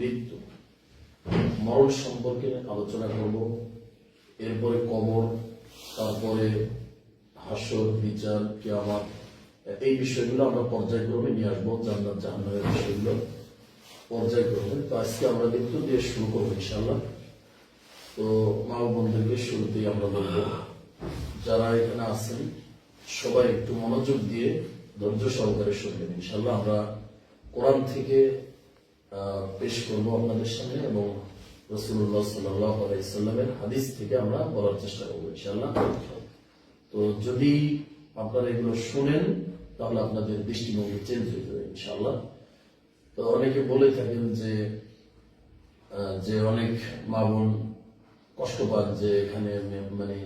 মৃত্যু, মরণ সম্পর্কে আলোচনা করব। এরপরে কবর, তারপরে হাসর, বিচার, কিয়ামত, এই বিষয়গুলো আমরা পর্যায়ক্রমে নিয়ে আসবো। জান্নাত জাহান্নামের বিষয়গুলো পর্যায়ক্রমে। তো আজকে আমরা মৃত্যু দিয়ে শুরু করবো ইনশাআল্লাহ। তো মা ও বোনদেরকে শুরুতেই আমরা বলবো, যারা এখানে আছেন সবাই একটু মনোযোগ দিয়ে ধৈর্য সহকারে শুনবেন ইনশাআল্লাহ। আমরা কোরআন থেকে পেশ করবো আপনাদের সামনে এবং রাসূলুল্লাহ সাল্লাল্লাহু আলাইহি ওয়াসাল্লামের হাদিস থেকে আমরা বলার চেষ্টা করবো ইনশাআল্লাহ। তো যদি আপনারা এগুলো শুনেন তাহলে আপনাদের দৃষ্টিভঙ্গি চেঞ্জ হয়ে যাবে ইনশাআল্লাহ। তো অনেকে বলে থাকেন যে অনেক মা বোন কষ্ট পান যে এখানে মানে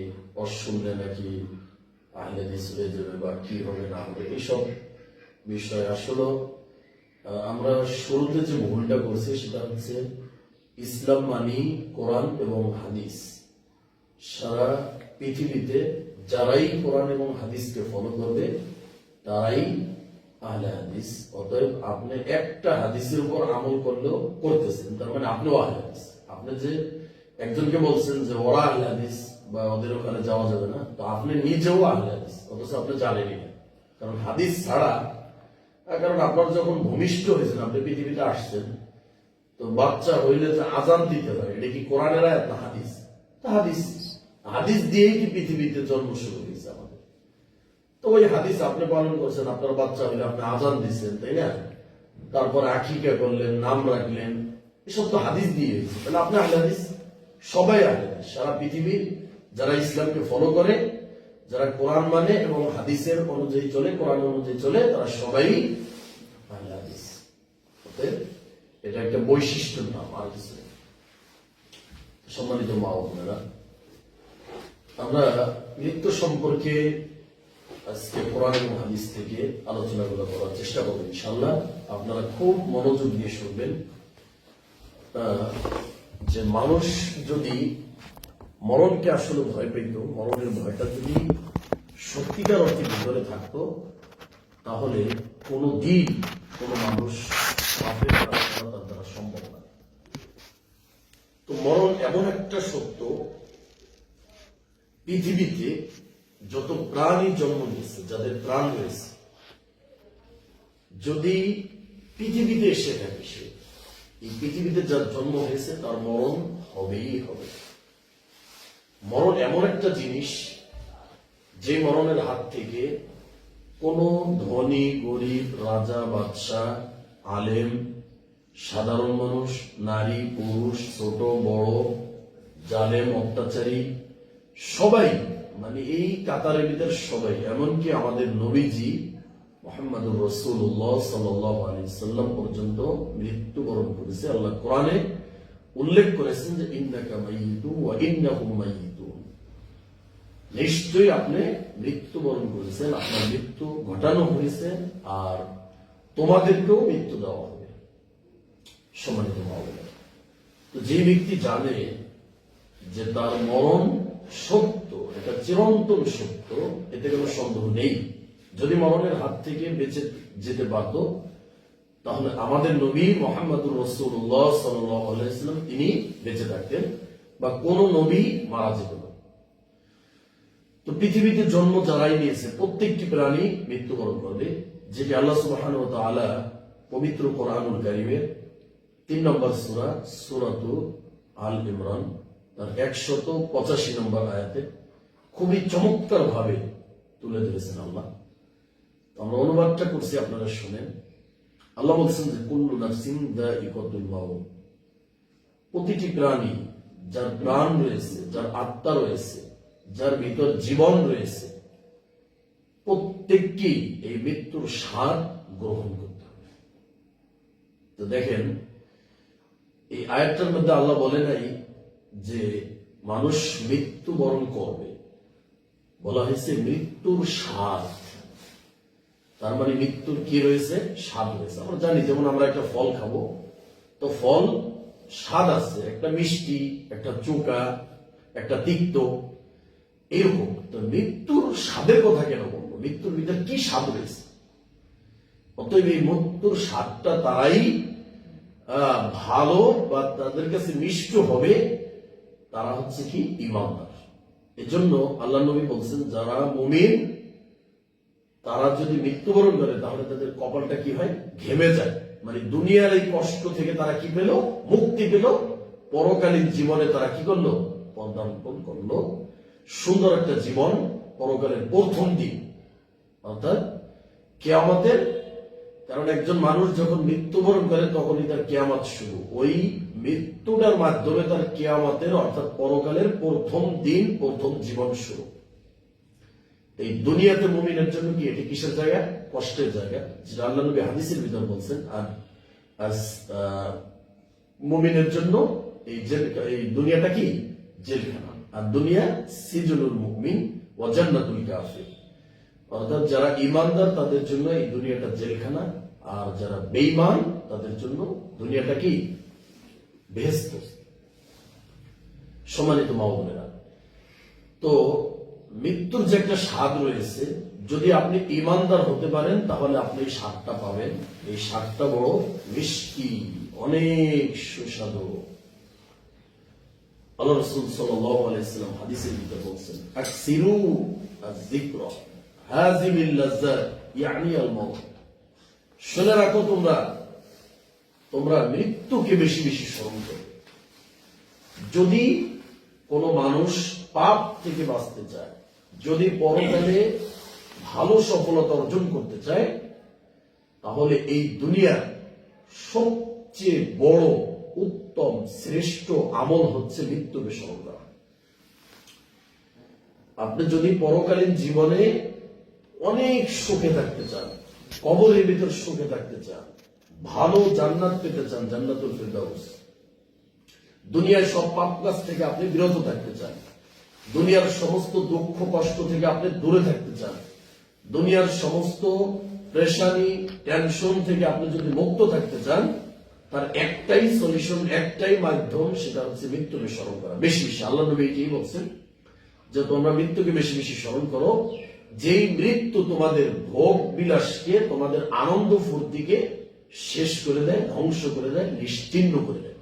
শুনলে নাকি আহলে হাদিস হয়ে যাবে বা কি হবে না হবে, এইসব বিষয়। আসলে আমরা শুরুতে যে ভুলটা করছি সেটা হচ্ছে ইসলাম মানি কোরআন এবং হাদিস। সারা পৃথিবীতে যারাই কোরআন এবং হাদিসকে ফলো করবে তারাই আহলে হাদিস। অতএব আপনি একটা হাদিসের উপর আমল করলেও করতেছেন, তার মানে আপনিও আহলে হাদিস। আপনি যে একজনকে বলছেন যে ওরা আহলে হাদিস বা ওদের ওখানে যাওয়া যাবে না, তো আপনি নিজেও আহলে হাদিস, অথচ আপনি জানেনই না। কারণ হাদিস ছাড়া, কারণ আপনার যখন ভূমিষ্ঠ হয়েছেন, আপনি পৃথিবীতে আসছেন, তো বাচ্চা হইলে যে আজান দিতে হয়, এটা কি কোরআনের আয়াত না হাদিস? হাদিস। হাদিস দিয়েই কি পৃথিবীতে জন্ম শুরু হয়েছে আমাদের? তো ওই হাদিস আপনি পালন করছেন, আপনার বাচ্চা হইলে আপনি আজান দিচ্ছেন, তাই না? তারপর আকিকা করলেন, নাম রাখলেন, এসব তো হাদিস দিয়ে হয়েছে। তাহলে আপনি আহলে হাদিস, সবাই আহলে হাদিস। সারা পৃথিবীর যারা ইসলামকে ফলো করে, যারা কোরআন মানে এবং হাদিসের অনুযায়ী চলে, কোরআন অনুযায়ী চলে, তারা সবাই আহলে হাদিস। এটা একটা বৈশিষ্ট্য নাম, আর কিছু। সম্মানিত মা ও বোনেরা, আমরা মৃত্যু সম্পর্কে আজকে কোরআন এবং হাদিস থেকে আলোচনাগুলো করার চেষ্টা করবো ইনশাআল্লাহ। আপনারা খুব মনোযোগ দিয়ে শুনবেন। যে মানুষ যদি মরণকে আসলে ভয় পেত, মরণের ভয়টা যদি সত্যিকার অর্থে ভিতরে থাকতো, তাহলে কোনো দিন কোনো মানুষ পাপের কাজ করা তার দ্বারা সম্ভব না। তো মরণ এমন একটা সত্য, পৃথিবীতে যত প্রাণী জন্ম নিয়েছে, যাদের প্রাণ রয়েছে, যদি পৃথিবীতে এসে থাকে, সে এই পৃথিবীতে যার জন্ম হয়েছে তার মরণ হবেই হবে। মরণ এমন একটা জিনিস, যে মরণের হাত থেকে কোনো ধনী গরিব, রাজা বাদশাহ, আলেম, সাধারণ মানুষ, নারী পুরুষ, ছোট বড়, জালেম অত্যাচারী, সবাই, মানে এই কাতারের ভিতরে সবাই, এমনকি আমাদের নবীজি মুহাম্মদুর রাসূলুল্লাহ সাল্লাল্লাহু আলাইহি ওয়াসাল্লাম পর্যন্ত মৃত্যুবরণ করেছে। আল্লাহ কোরআনে উল্লেখ করেছেন যে ইন্নাকা মাইয়িতুন ওয়া ইন্নাহুম মাইয়িতুন, নিশ্চয়ই আপনি মৃত্যুবরণ করেছেন, আপনার মৃত্যু ঘটানো হয়েছে, আর তোমাদেরকেও মৃত্যু দেওয়া হবে। সম্মানিত মা ও বোনেরা, তো যে ব্যক্তি জানে যে তার মরণ সত্য, এটা চিরন্তন সত্য, এতে কোনো সন্দেহ নেই। যদি মরণের হাত থেকে বেঁচে যেতে পারত, তাহলে আমাদের নবী মুহাম্মদুর রাসূলুল্লাহ সাল্লাল্লাহু আলাইহি ওয়াসাল্লাম তিনি বেঁচে থাকতেন, বা কোন নবী মারা যেত না। তো পৃথিবীতে জন্ম যারাই নিয়েছে প্রত্যেকটি প্রাণী মৃত্যুবরণ করবে, যেটি আল্লাহ সুবহানাহু ওয়া তাআলা পবিত্র কোরআনুল কারীমের 3 নম্বর সূরা, সূরাতুল আল ইমরান, তার 185 নম্বর আয়াতে খুবই চমৎকার ভাবে তুলে ধরেছেন আল্লাহ। আমরা অনুবাদটা করছি, আপনারা শুনেন। আল্লাহ বলছেন যে কুল্লু নাফসিন যায়িকাতুল মাউত, প্রতিটি প্রাণী, যার প্রাণ রয়েছে, যার আত্মা রয়েছে, যার ভিতর জীবন রয়েছে, প্রত্যেককে এই মৃত্যুর স্বাদ গ্রহণ করতে হবে। তো দেখেন, এই আয়াতটার মধ্যে আল্লাহ বলে নাই যে মানুষ মৃত্যুবরণ করবে, বলা হয়েছে মৃত্যুর স্বাদ। তার মানে মৃত্যুর কি রয়েছে? স্বাদ রয়েছে। আমরা জানি, যেমন আমরা একটা ফল খাবো, তো ফল স্বাদ আছে, একটা মিষ্টি, একটা চোকা, একটা তিক্ত, এরকম। তো মৃত্যুর স্বাদের কথা কেন বলবো? মৃত্যুর ভিতরে কি স্বাদ রয়েছে? অতএব এই মৃত্যুর স্বাদটা তারাই ভালো বা তাদের কাছে মিষ্ট হবে, তারা হচ্ছে কি ঈমানদার। এজন্য আল্লাহ নবী বলছেন, যারা মুমিন তারা যদি মৃত্যুবরণ করে তাহলে তাদের কপালটা কি হয়, ঘেমে যায়। মানে দুনিয়ার এই কষ্ট থেকে তারা কি পেল, মুক্তি পেল। পরকালীন জীবনে তারা কি করলো, পদার্পণ করলো সুন্দর একটা জীবন। পরকালের প্রথম দিন অর্থাৎ কিয়ামতের, কারণ একজন মানুষ যখন মৃত্যুবরণ করে তখনই তার কিয়ামত শুরু। ওই মৃত্যুটার মাধ্যমে তার কিয়ামতের অর্থাৎ পরকালের প্রথম দিন, প্রথম জীবন শুরু। এই দুনিয়াতে মুমিনের জন্য কি এটি কিসের জায়গা, কষ্টের জায়গা, যেটা আল্লাহ নবী হাদিসের ভিতর বলছেন। আর মুমিনের জন্য এই দুনিয়াটা কি জেলখানা। আর দুনিয়া সিজনুল মুমিন ওয়া জান্নাতুল কাফির, অর্থাৎ যারা ঈমানদার তাদের জন্য এই দুনিয়াটা জেলখানা, আর যারা বেঈমান তাদের জন্য দুনিয়াটা কি বেহেশত। সম্মানিত মা বোনেরা, তো মৃত্যুর যে একটা স্বাদ রয়েছে, যদি আপনি ঈমানদার হতে পারেন তাহলে আপনি এই স্বাদটা পাবেন। এই স্বাদটা বড় মিষ্টি, অনেক সুস্বাদু। আল্লাহ রাসূল সাল্লাল্লাহু আলাইহি ওয়াসাল্লাম হাদিসের ভিতরে বলছেন, আকসিরু আয-যিকরা হাযিমিল লাযযাত ইয়ানি আল মাউত। শুনে রাখো, তোমরা মৃত্যুকে বেশি বেশি স্মরণ করো। যদি কোনো মানুষ পাপ থেকে বাঁচতে চায়, যদি পরকালে ভালো সফলতা অর্জন করতে চায়, তাহলে এই দুনিয়ার সবচেয়ে বড়, উত্তম, শ্রেষ্ঠ আমল হচ্ছে মৃত্যুকে স্মরণ করা। আপনি যদি পরকালীন জীবনে অনেক সুখে থাকতে চান, কবরের ভিতর সুখে থাকতে চান, ভালো জান্নাত পেতে চান, জান্নাতুল ফিরদাউস, দুনিয়ার সব পাপ কাজ থেকে আপনি বিরত থাকতে চান, দুনিয়ার সমস্ত দুঃখ কষ্ট থেকে আপনি দূরে থাকতে চান, দুনিয়ার সমস্ত প্রেশানি টেনশন থেকে আপনি যদি মুক্ত থাকতে চান, তার একটাই সলিউশন, একটাই মাধ্যম, সেটা হচ্ছে মৃত্যুকে স্মরণ করা বেশি বেশি। আল্লাহ নবী এটাই বলছেন যে তোমরা মৃত্যুকে বেশি বেশি স্মরণ করো, যেই মৃত্যু তোমাদের ভোগ বিলাসকে, তোমাদের আনন্দ ফুর্তিকে শেষ করে দেয়, ধ্বংস করে দেয়, নিশ্চিহ্ন করে দেয়।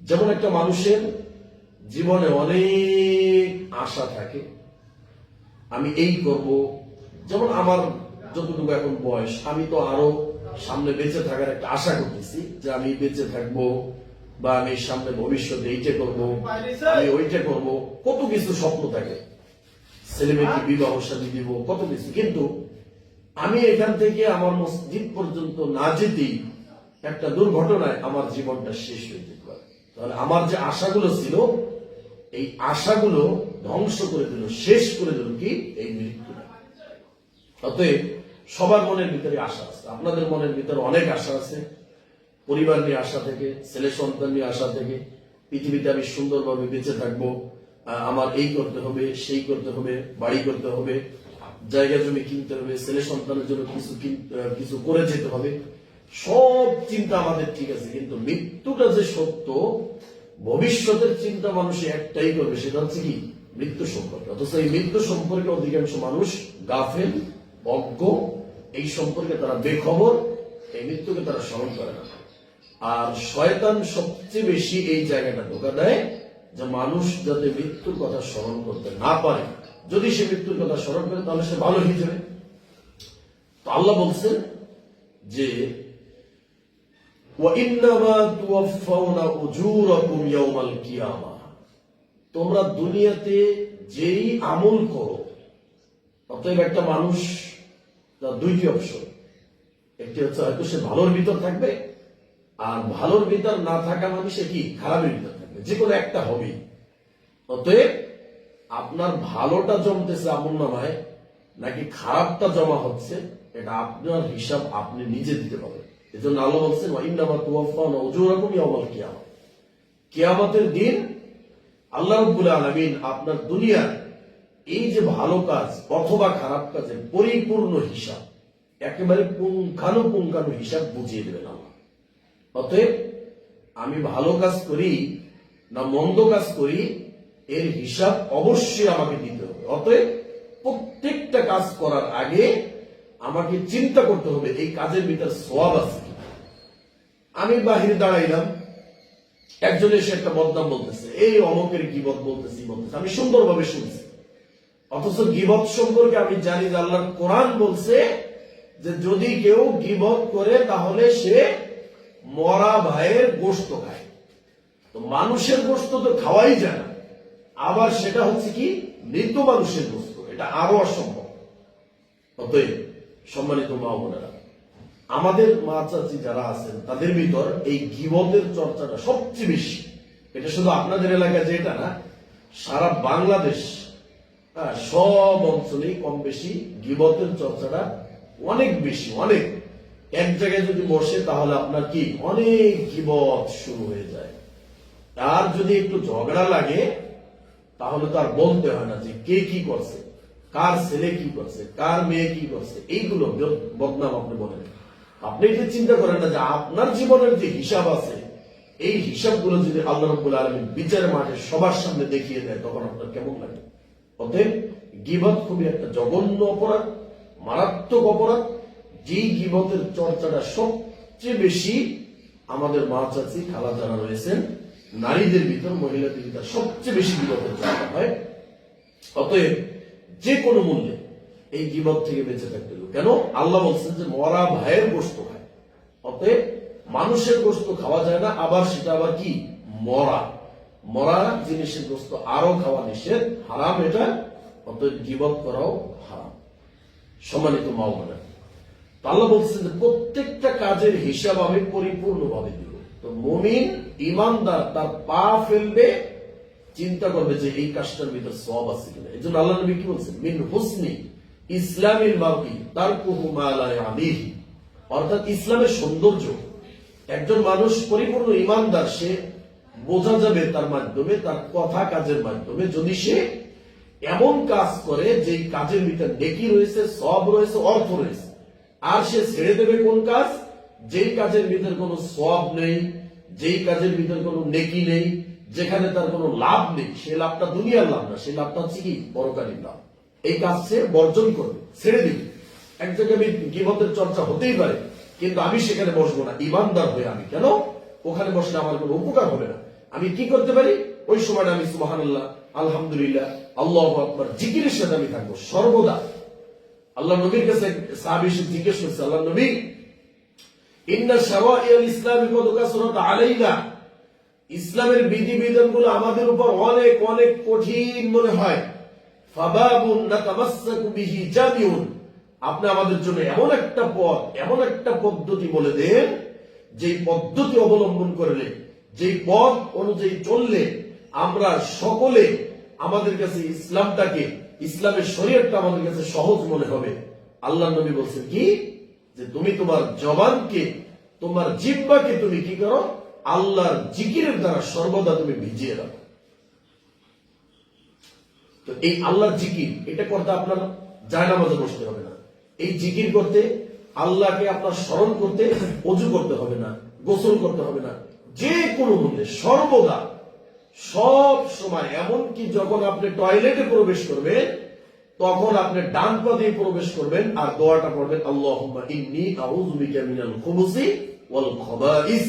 যেমন একটা মানুষের জীবনে অনেক আশা থাকে, আমি এই করব, যেমন আমার যতটুকু এখন বয়স, আমি তো আরো সামনে বেঁচে থাকার একটা আশা করতেছি, যে আমি বেঁচে থাকবো, বা আমি সামনে ভবিষ্যতে এইটা করবো, আমি ওইটা করবো, কত কিছু স্বপ্ন থাকে, ছেলে মেয়েকে বিবাহ শাদী দিব, কত কিছু। কিন্তু আমি এখান থেকে আমার মসজিদ পর্যন্ত না যেতেই একটা দুর্ঘটনায় আমার জীবনটা শেষ হয়ে যেতে পারে। তাহলে আমার যে আশাগুলো ছিল, এই আশাগুলো ধ্বংস করে দিল, শেষ করে দিল কি এই মৃত্যুটা। অতএব সবার মনের ভিতরে আশা আছে, আপনাদের মনের ভিতরে অনেক আশা আছে, পরিবার নিয়ে আশা থেকে, ছেলে সন্তান নিয়ে আশা থেকে, পৃথিবীতে আমি সুন্দরভাবে বেঁচে থাকবো, আমার এই করতে হবে, সেই করতে হবে, বাড়ি করতে হবে, জায়গা জমি কিনতে হবে, ছেলে সন্তানের জন্য কিছু করে যেতে হবে, সব চিন্তা আমাদের ঠিক আছে। কিন্তু মৃত্যুটা যে সত্য, ভবিষ্যতের চিন্তা মানুষে একটাই করবে, সেটা হচ্ছে কি মৃত্যু সম্পর্কে। অথচ এই মৃত্যু সম্পর্কে অধিকাংশ মানুষ গাফেল, অজ্ঞ, এই সম্পর্কে তারা বেখবর, এই মৃত্যুকে তারা স্মরণ করে না। আর শয়তান সবচেয়ে বেশি এই জায়গাটা ধোঁকা দেয়, যে মানুষ যাতে মৃত্যুর কথা স্মরণ করতে না পারে। যদি সে মৃত্যুর কথা স্মরণ করে তাহলে সে ভালো হয়ে যাবে। তো আল্লাহ বলছেন যে তোমরা দুনিয়াতে যেই আমল করো, অতএব একটা মানুষ দুইটি অপশন, একটি হচ্ছে হয়তো সে ভালোর ভিতর থাকবে, আর ভালোর ভিতর না থাকা মানে সে কি খারাপের ভিতর থাকবে, যে কোনো একটা হবে। অতএব আপনার ভালোটা জমতেছে আমল নামায় নাকি খারাপটা জমা হচ্ছে, এটা আপনার হিসাব আপনি নিজে দিতে পারবেন। এজন্য আল্লাহ বলছেন ওয়াইন্নামা তুওয়াফাউনা উজুরাকুম ইয়াওমাল কিয়ামা, কিয়ামতের দিন আল্লাহ রাব্বুল আলামিন আপনার দুনিয়ার এই যে ভালো কাজ অথবা খারাপ কাজের পরিপূর্ণ হিসাব, একেবারে পুঙ্খানুপুঙ্খানু হিসাব বুঝিয়ে দেবেন আল্লাহ। অতএব আমি ভালো কাজ করি না মন্দ কাজ করি, এর হিসাব অবশ্যই আমাকে দিতে হবে। অতএব প্রত্যেকটা কাজ করার আগে আমাকে চিন্তা করতে হবে এই কাজের ভিতর সওয়াব আছে কি। আমি বাহিরে দাঁড়াইলাম, একজন এসে একটা বদনাম বলতেছে, এই অমকের গীবত বলতেছি, আমি সুন্দরভাবে শুনছি। অথচ গীবত সম্পর্কে আমি জানি যে আল্লাহর কোরআন বলছে যে যদি কেউ গীবত করে তাহলে সে মরা ভাইয়ের গোশত খায়। তো মানুষের গোশত তো খাওয়াই যায় না, আবার সেটা হচ্ছে কি মৃত মানুষের গোশত, এটা আরো অসম্ভব। অতএব সম্মানিত মা বোনেরা, আমাদের মা চাচি যারা আছেন তাদের ভিতর এই গীবতের চর্চাটা সবচেয়ে বেশি। এটা শুধু আপনাদের এলাকায় যেটা না, সারা বাংলাদেশ, সব অঞ্চলেই কম বেশি গীবতের চর্চাটা অনেক বেশি, অনেক। এক জায়গায় যদি বসে তাহলে আপনার কি অনেক গীবত শুরু হয়ে যায়। আর যদি একটু ঝগড়া লাগে তাহলে তো আর বলতে হয় না যে কে কি করছে, কার ছেলে কি করছে, কার মেয়ে কি করছে, এইগুলো বদনাম আপনি বলেন। আপনি এটা চিন্তা করেন না যে আপনার জীবনের যে হিসাব আছে, এই হিসাবগুলো যদি আল্লাহ রাব্বুল আলামিন বিচারের মাঠে সবার সামনে দেখিয়ে দেয় তখন আপনার কেমন লাগে? অতএব গীবত খুবই একটা জঘন্য অপরাধ, মারাত্মক অপরাধ। যেই গীবতের চর্চাটা সবচেয়ে বেশি আমাদের মা চাচি খালা যারা রয়েছেন, নারীদের ভিতর, মহিলাদের ভিতর সবচেয়ে বেশি গীবতের চর্চা হয়। অতএব যে কোনো মূল্যে এই গীবত থেকে বেঁচে থাকতে হবে। কেন? আল্লাহ বলছেন যে মরা ভাইয়ের গোশত খায়। অতএব মানুষের গোশত খাওয়া যায় না, আবার সেটা আবার কি মরা মরা জিনিসের গোশত আরো খাওয়া নিষেধ, হারাম এটা। অতএব গীবত করাও হারাম। সম্মানিত মা বোনেরা, আল্লাহ বলছেন যে প্রত্যেকটা কাজের হিসাব আমি পরিপূর্ণভাবে দিব। তো মুমিন ইমানদার তার পা ফেলবে, চিন্তা করবে যে এই কাজটার ভিতর সওয়াব আছে কিনা। এই জন্য আল্লাহ নবী কি বলছেন, মিন হুসনি ইসলামিল মারই তারকুহু মা লা ইয়ানিহি, অর্থাৎ ইসলামের সৌন্দর্য, একজন মানুষ পরিপূর্ণ ইমানদার সে বোঝা যাবে তার মাধ্যমে, তার কথা কাজের মাধ্যমে। যদি সে এমন কাজ করে যেই কাজের ভিতর নেকি রয়েছে, সওয়াব রয়েছে, অর্থ রয়েছে, আর সে ছেড়ে দেবে কোন কাজ, যেই কাজের ভিতর কোনো সওয়াব নেই, যেই কাজের ভিতর কোনো নেকি নেই, যেখানে তার কোনো লাভ নেই, সে লাভটা দুনিয়ার লাভ না, সেই লাভটা হচ্ছে কি পরকালীন লাভ। এই কাজ সে বর্জন করবে, ছেড়ে দিবে। এক জায়গায় গীবতের চর্চা হতেই পারে, কিন্তু আমি সেখানে বসবো না ইমানদার হয়ে। আমি কেন? ওখানে বসলে আমার কোনো উপকার হবে না। আমি কি করতে পারি? ওই সময়টা আমি সুবহানাল্লাহ, আলহামদুলিল্লাহ, আল্লাহু আকবার জিকিরের সাথে আমি থাকবো সর্বদা। আল্লাহ নবীর কাছে সাহাবী এসে জিজ্ঞেস করছে, আল্লাহ নবী, ইন্না শারাইআল ইসলামি কদ কাসরাত আলাইনা, ইসলামের বিধিবিধানগুলো আমাদের উপর অনেক অনেক কঠিন মনে হয়। ফাবাবুন নাতামাসসাকু বিহি জামিউন, আপনি আমাদের জন্য এমন একটা পথ, এমন একটা পদ্ধতি বলে দেন, যেই পদ্ধতি অবলম্বন করলে, যেই পথ অনুযায়ী চললে আমরা সকলে আমাদের কাছে ইসলামটাকে, ইসলামের শরীয়তটা আমাদের কাছে সহজ মনে হবে। আল্লাহ নবী বলছেন কি, যে তুমি তোমার জবানকে, তোমার জিহ্বাকে তুমি কি করো, আল্লাহর জিকিরের দ্বারা সর্বদা তুমি ভিজিয়ে রাখো। তো এই আল্লাহর জিকির, এটা করতে আপনার জায়নামাজে বসতে হবে না। এই জিকির করতে, আল্লাহকে আপনার স্মরণ করতে ওযু করতে হবে না, গোসল করতে হবে না। যে কোনো মূল্যে সর্বদা, সব সময়, এমনকি যখন আপনি টয়লেটে প্রবেশ করবেন তখন আপনি ডান পা দিয়ে প্রবেশ করবেন আর দোয়াটা পড়বেন, আল্লাহুম্মা ইন্নী আউযু বিকা মিনাল খুবুসি ওয়াল খাবাইস।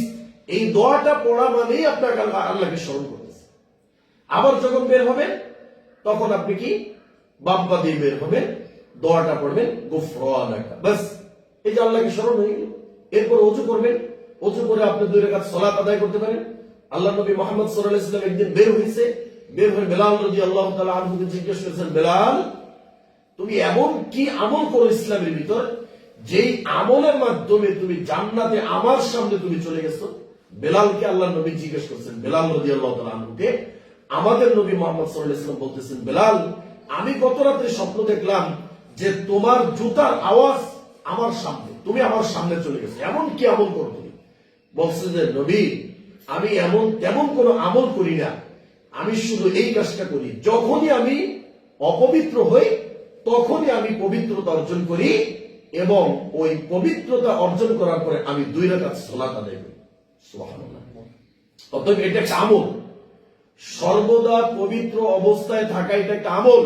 এই দোয়াটা পড়া মানেই আপনাকে আল্লাহকে স্মরণ করতেছে। আবার যখন বের হবেন তখন আপনি কি বাম পা দিয়ে বের হবেন, দোয়াটা পড়বেন, গুফরানাকা, বাস। এই যে আল্লাহকে স্মরণ হয়ে গেল। এরপর ওযু করবেন, ওযু করে আপনি 2 রাকাত সালাত আদায় করতে পারেন। আল্লাহ নবী মুহাম্মদ সাল্লাল্লাহু আলাইহি ওয়াসাল্লাম একদিন বের হয়েছে, বের হয়ে বেলাল রাদিয়াল্লাহু তাআলা আনহুকে জিজ্ঞেস করেছেন, বেলাল তুমি এমন কি আমল করো ইসলামের ভিতর, যেই আমলের মাধ্যমে তুমি জান্নাতে আমার সামনে তুমি চলে গেছো? বেলালকে আল্লাহ নবী জিজ্ঞেস করছেন, বেলাল রাদিয়াল্লাহু তাআলা আনহুকে। আমাদের নবী মুহাম্মদ সাল্লাল্লাহু আলাইহি ওয়াসাল্লাম বলতেছেন, বেলাল আমি গত রাতে স্বপ্ন দেখলাম যে তোমার জুতার আওয়াজ আমার সামনে, তুমি আমার সামনে চলে গেছো, এমন কি আমল করো তুমি? বলছে যে নবী আমি এমন তেমন কোনো আমল করি না, আমি শুধু এই কাজটা করি, যখনই আমি অপবিত্র হই তখনই আমি পবিত্রতা অর্জন করি, এবং ওই পবিত্রতা অর্জন করার পরে আমি 2 রাকাত সালাত আদায় করি। সুবহানাল্লাহ। অতএব এটা একটা আমল, সর্বদা পবিত্র অবস্থায় থাকা, এটা একটা আমল।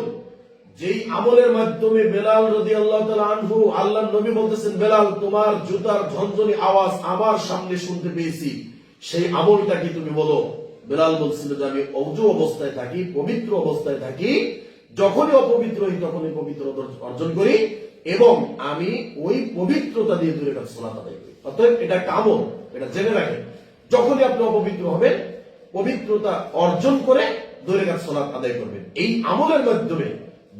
যেই আমলের মাধ্যমে বেলাল রাদিয়াল্লাহু তাআলা আনহু, আল্লাহর নবী বলতেছেন, বেলাল তোমার জুতার ঝনঝনি আওয়াজ আমার সামনে শুনতে পেয়েছি, সেই আমলটা কি তুমি বলো। বেলাল বলছিল যে আমি অজু অবস্থায় থাকি, পবিত্র অবস্থায় থাকি, যখনই অপবিত্র হই তখনই পবিত্রতা অর্জন করি, এবং আমি ওই পবিত্রতা দিয়ে 2 রাকাত সালাত আদায় করি। অতএব এটা একটা আমল, এটা জেনে রাখেন। যখনই আপনি অপবিত্র হবেন, পবিত্রতা অর্জন করে 2 রাকাত সালাত আদায় করবেন। এই আমলের মাধ্যমে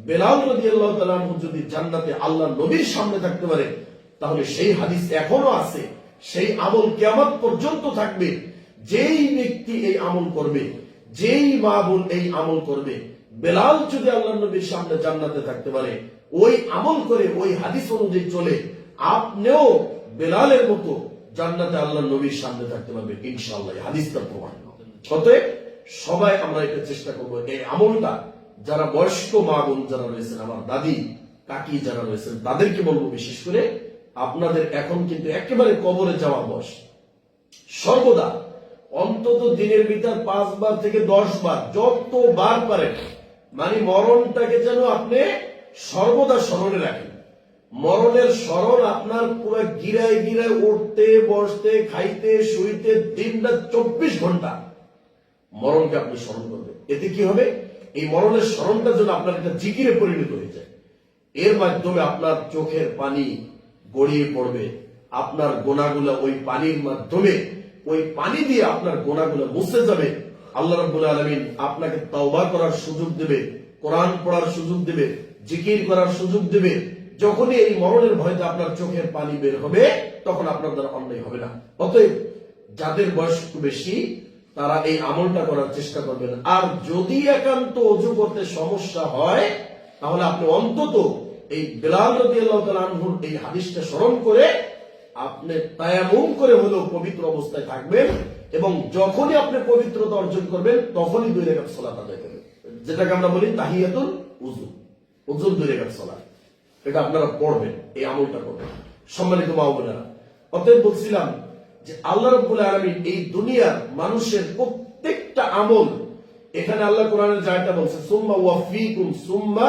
বেলাল রাদিয়াল্লাহু তাআলা আনহু যদি জান্নাতে আল্লাহ নবীর সামনে থাকতে পারে, তাহলে সেই হাদিস এখনো আছে, সেই আমল কিয়ামত পর্যন্ত থাকবে। যেই ব্যক্তি এই আমল করবে, যেই মা বোন এই আমল করবে, বেলাল যদি আল্লাহ নবীর সামনে জান্নাতে থাকতে পারে, ওই আমল করে ওই হাদিস অনুযায়ী চলে, আপনিও বেলালের মতো জান্নাতে আল্লাহ নবীর সামনে থাকতে পারবেন ইনশাআল্লাহ। হাদিসটা প্রমাণ। অতএব সবাই আমরা এটা চেষ্টা করব, এই আমলটা যারা বয়স্ক মা বোন যারা রয়েছেন, আমার দাদি কাকি যারা রয়েছেন, তাদেরকে বলবো, বিশেষ করে আপনাদের এখন কিন্তু একেবারে কবরে যাওয়া বয়স, সর্বদা অন্তত দিনের ভিতর 5 বার থেকে 10 বার, যতবার পারেন, মানে মরণটাকে যেন আপনি সর্বদা স্মরণে রাখেন। মরণের স্মরণ আপনার পুরো গিরায় গিরায় উঠতে বসতে খাইতে শুইতে দিনরাত 24 ঘন্টা মরণকে আপনি স্মরণ করবেন। এতে কি হবে, এই মরণের স্মরণটা যেন আপনার একটা জিকিরে পরিণত হয়ে যায়। এর মাধ্যমে আপনার চোখের পানি গড়িয়ে পড়বে, আপনার গোনাগুলা ওই পানির মাধ্যমে, ওই পানি দিয়ে আপনার গোনাগুলা মুছে যাবে। আল্লাহ রাব্বুল আলামিন আপনাকে তাওবা করার সুযোগ দেবে, কোরআন পড়ার সুযোগ দেবে, জিকির করার সুযোগ দেবে। যখনই এই মরণের ভয়তে আপনার চোখের পানি বের হবে, তখন আপনার দ্বারা অন্যায় হবে না। অতএব যাদের বয়স একটু বেশি, তারা এই আমলটা করার চেষ্টা করবেন। আর যদি একান্ত ওযু করতে সমস্যা হয়, তাহলে আপনি অন্তত এই বেলাল রাদিয়াল্লাহু তাআলা আনহুর এই হাদিসটা স্মরণ করে আপনি তায়াম্মুম করে হলেও পবিত্র অবস্থায় থাকবেন, এবং যখনই আপনি পবিত্রতা অর্জন করবেন তখনই 2 রাকাত সালাত আদায় করবেন, যেটাকে আমরা বলি তাহিয়াতুল উযু, উযুর 2 রাকাত সালাত। এটা আপনারা পড়বেন, এই আমলটা করবেন। সম্মানিত মা বোনেরা, অতএব বলছিলাম যে আল্লাহ রাব্বুল আলামিন এই দুনিয়ার মানুষের প্রত্যেকটা আমল, এখানে আল্লাহ কোরআনের জায়গাটা বলছে, সুম্মা ওয়াফিকুম সুম্মা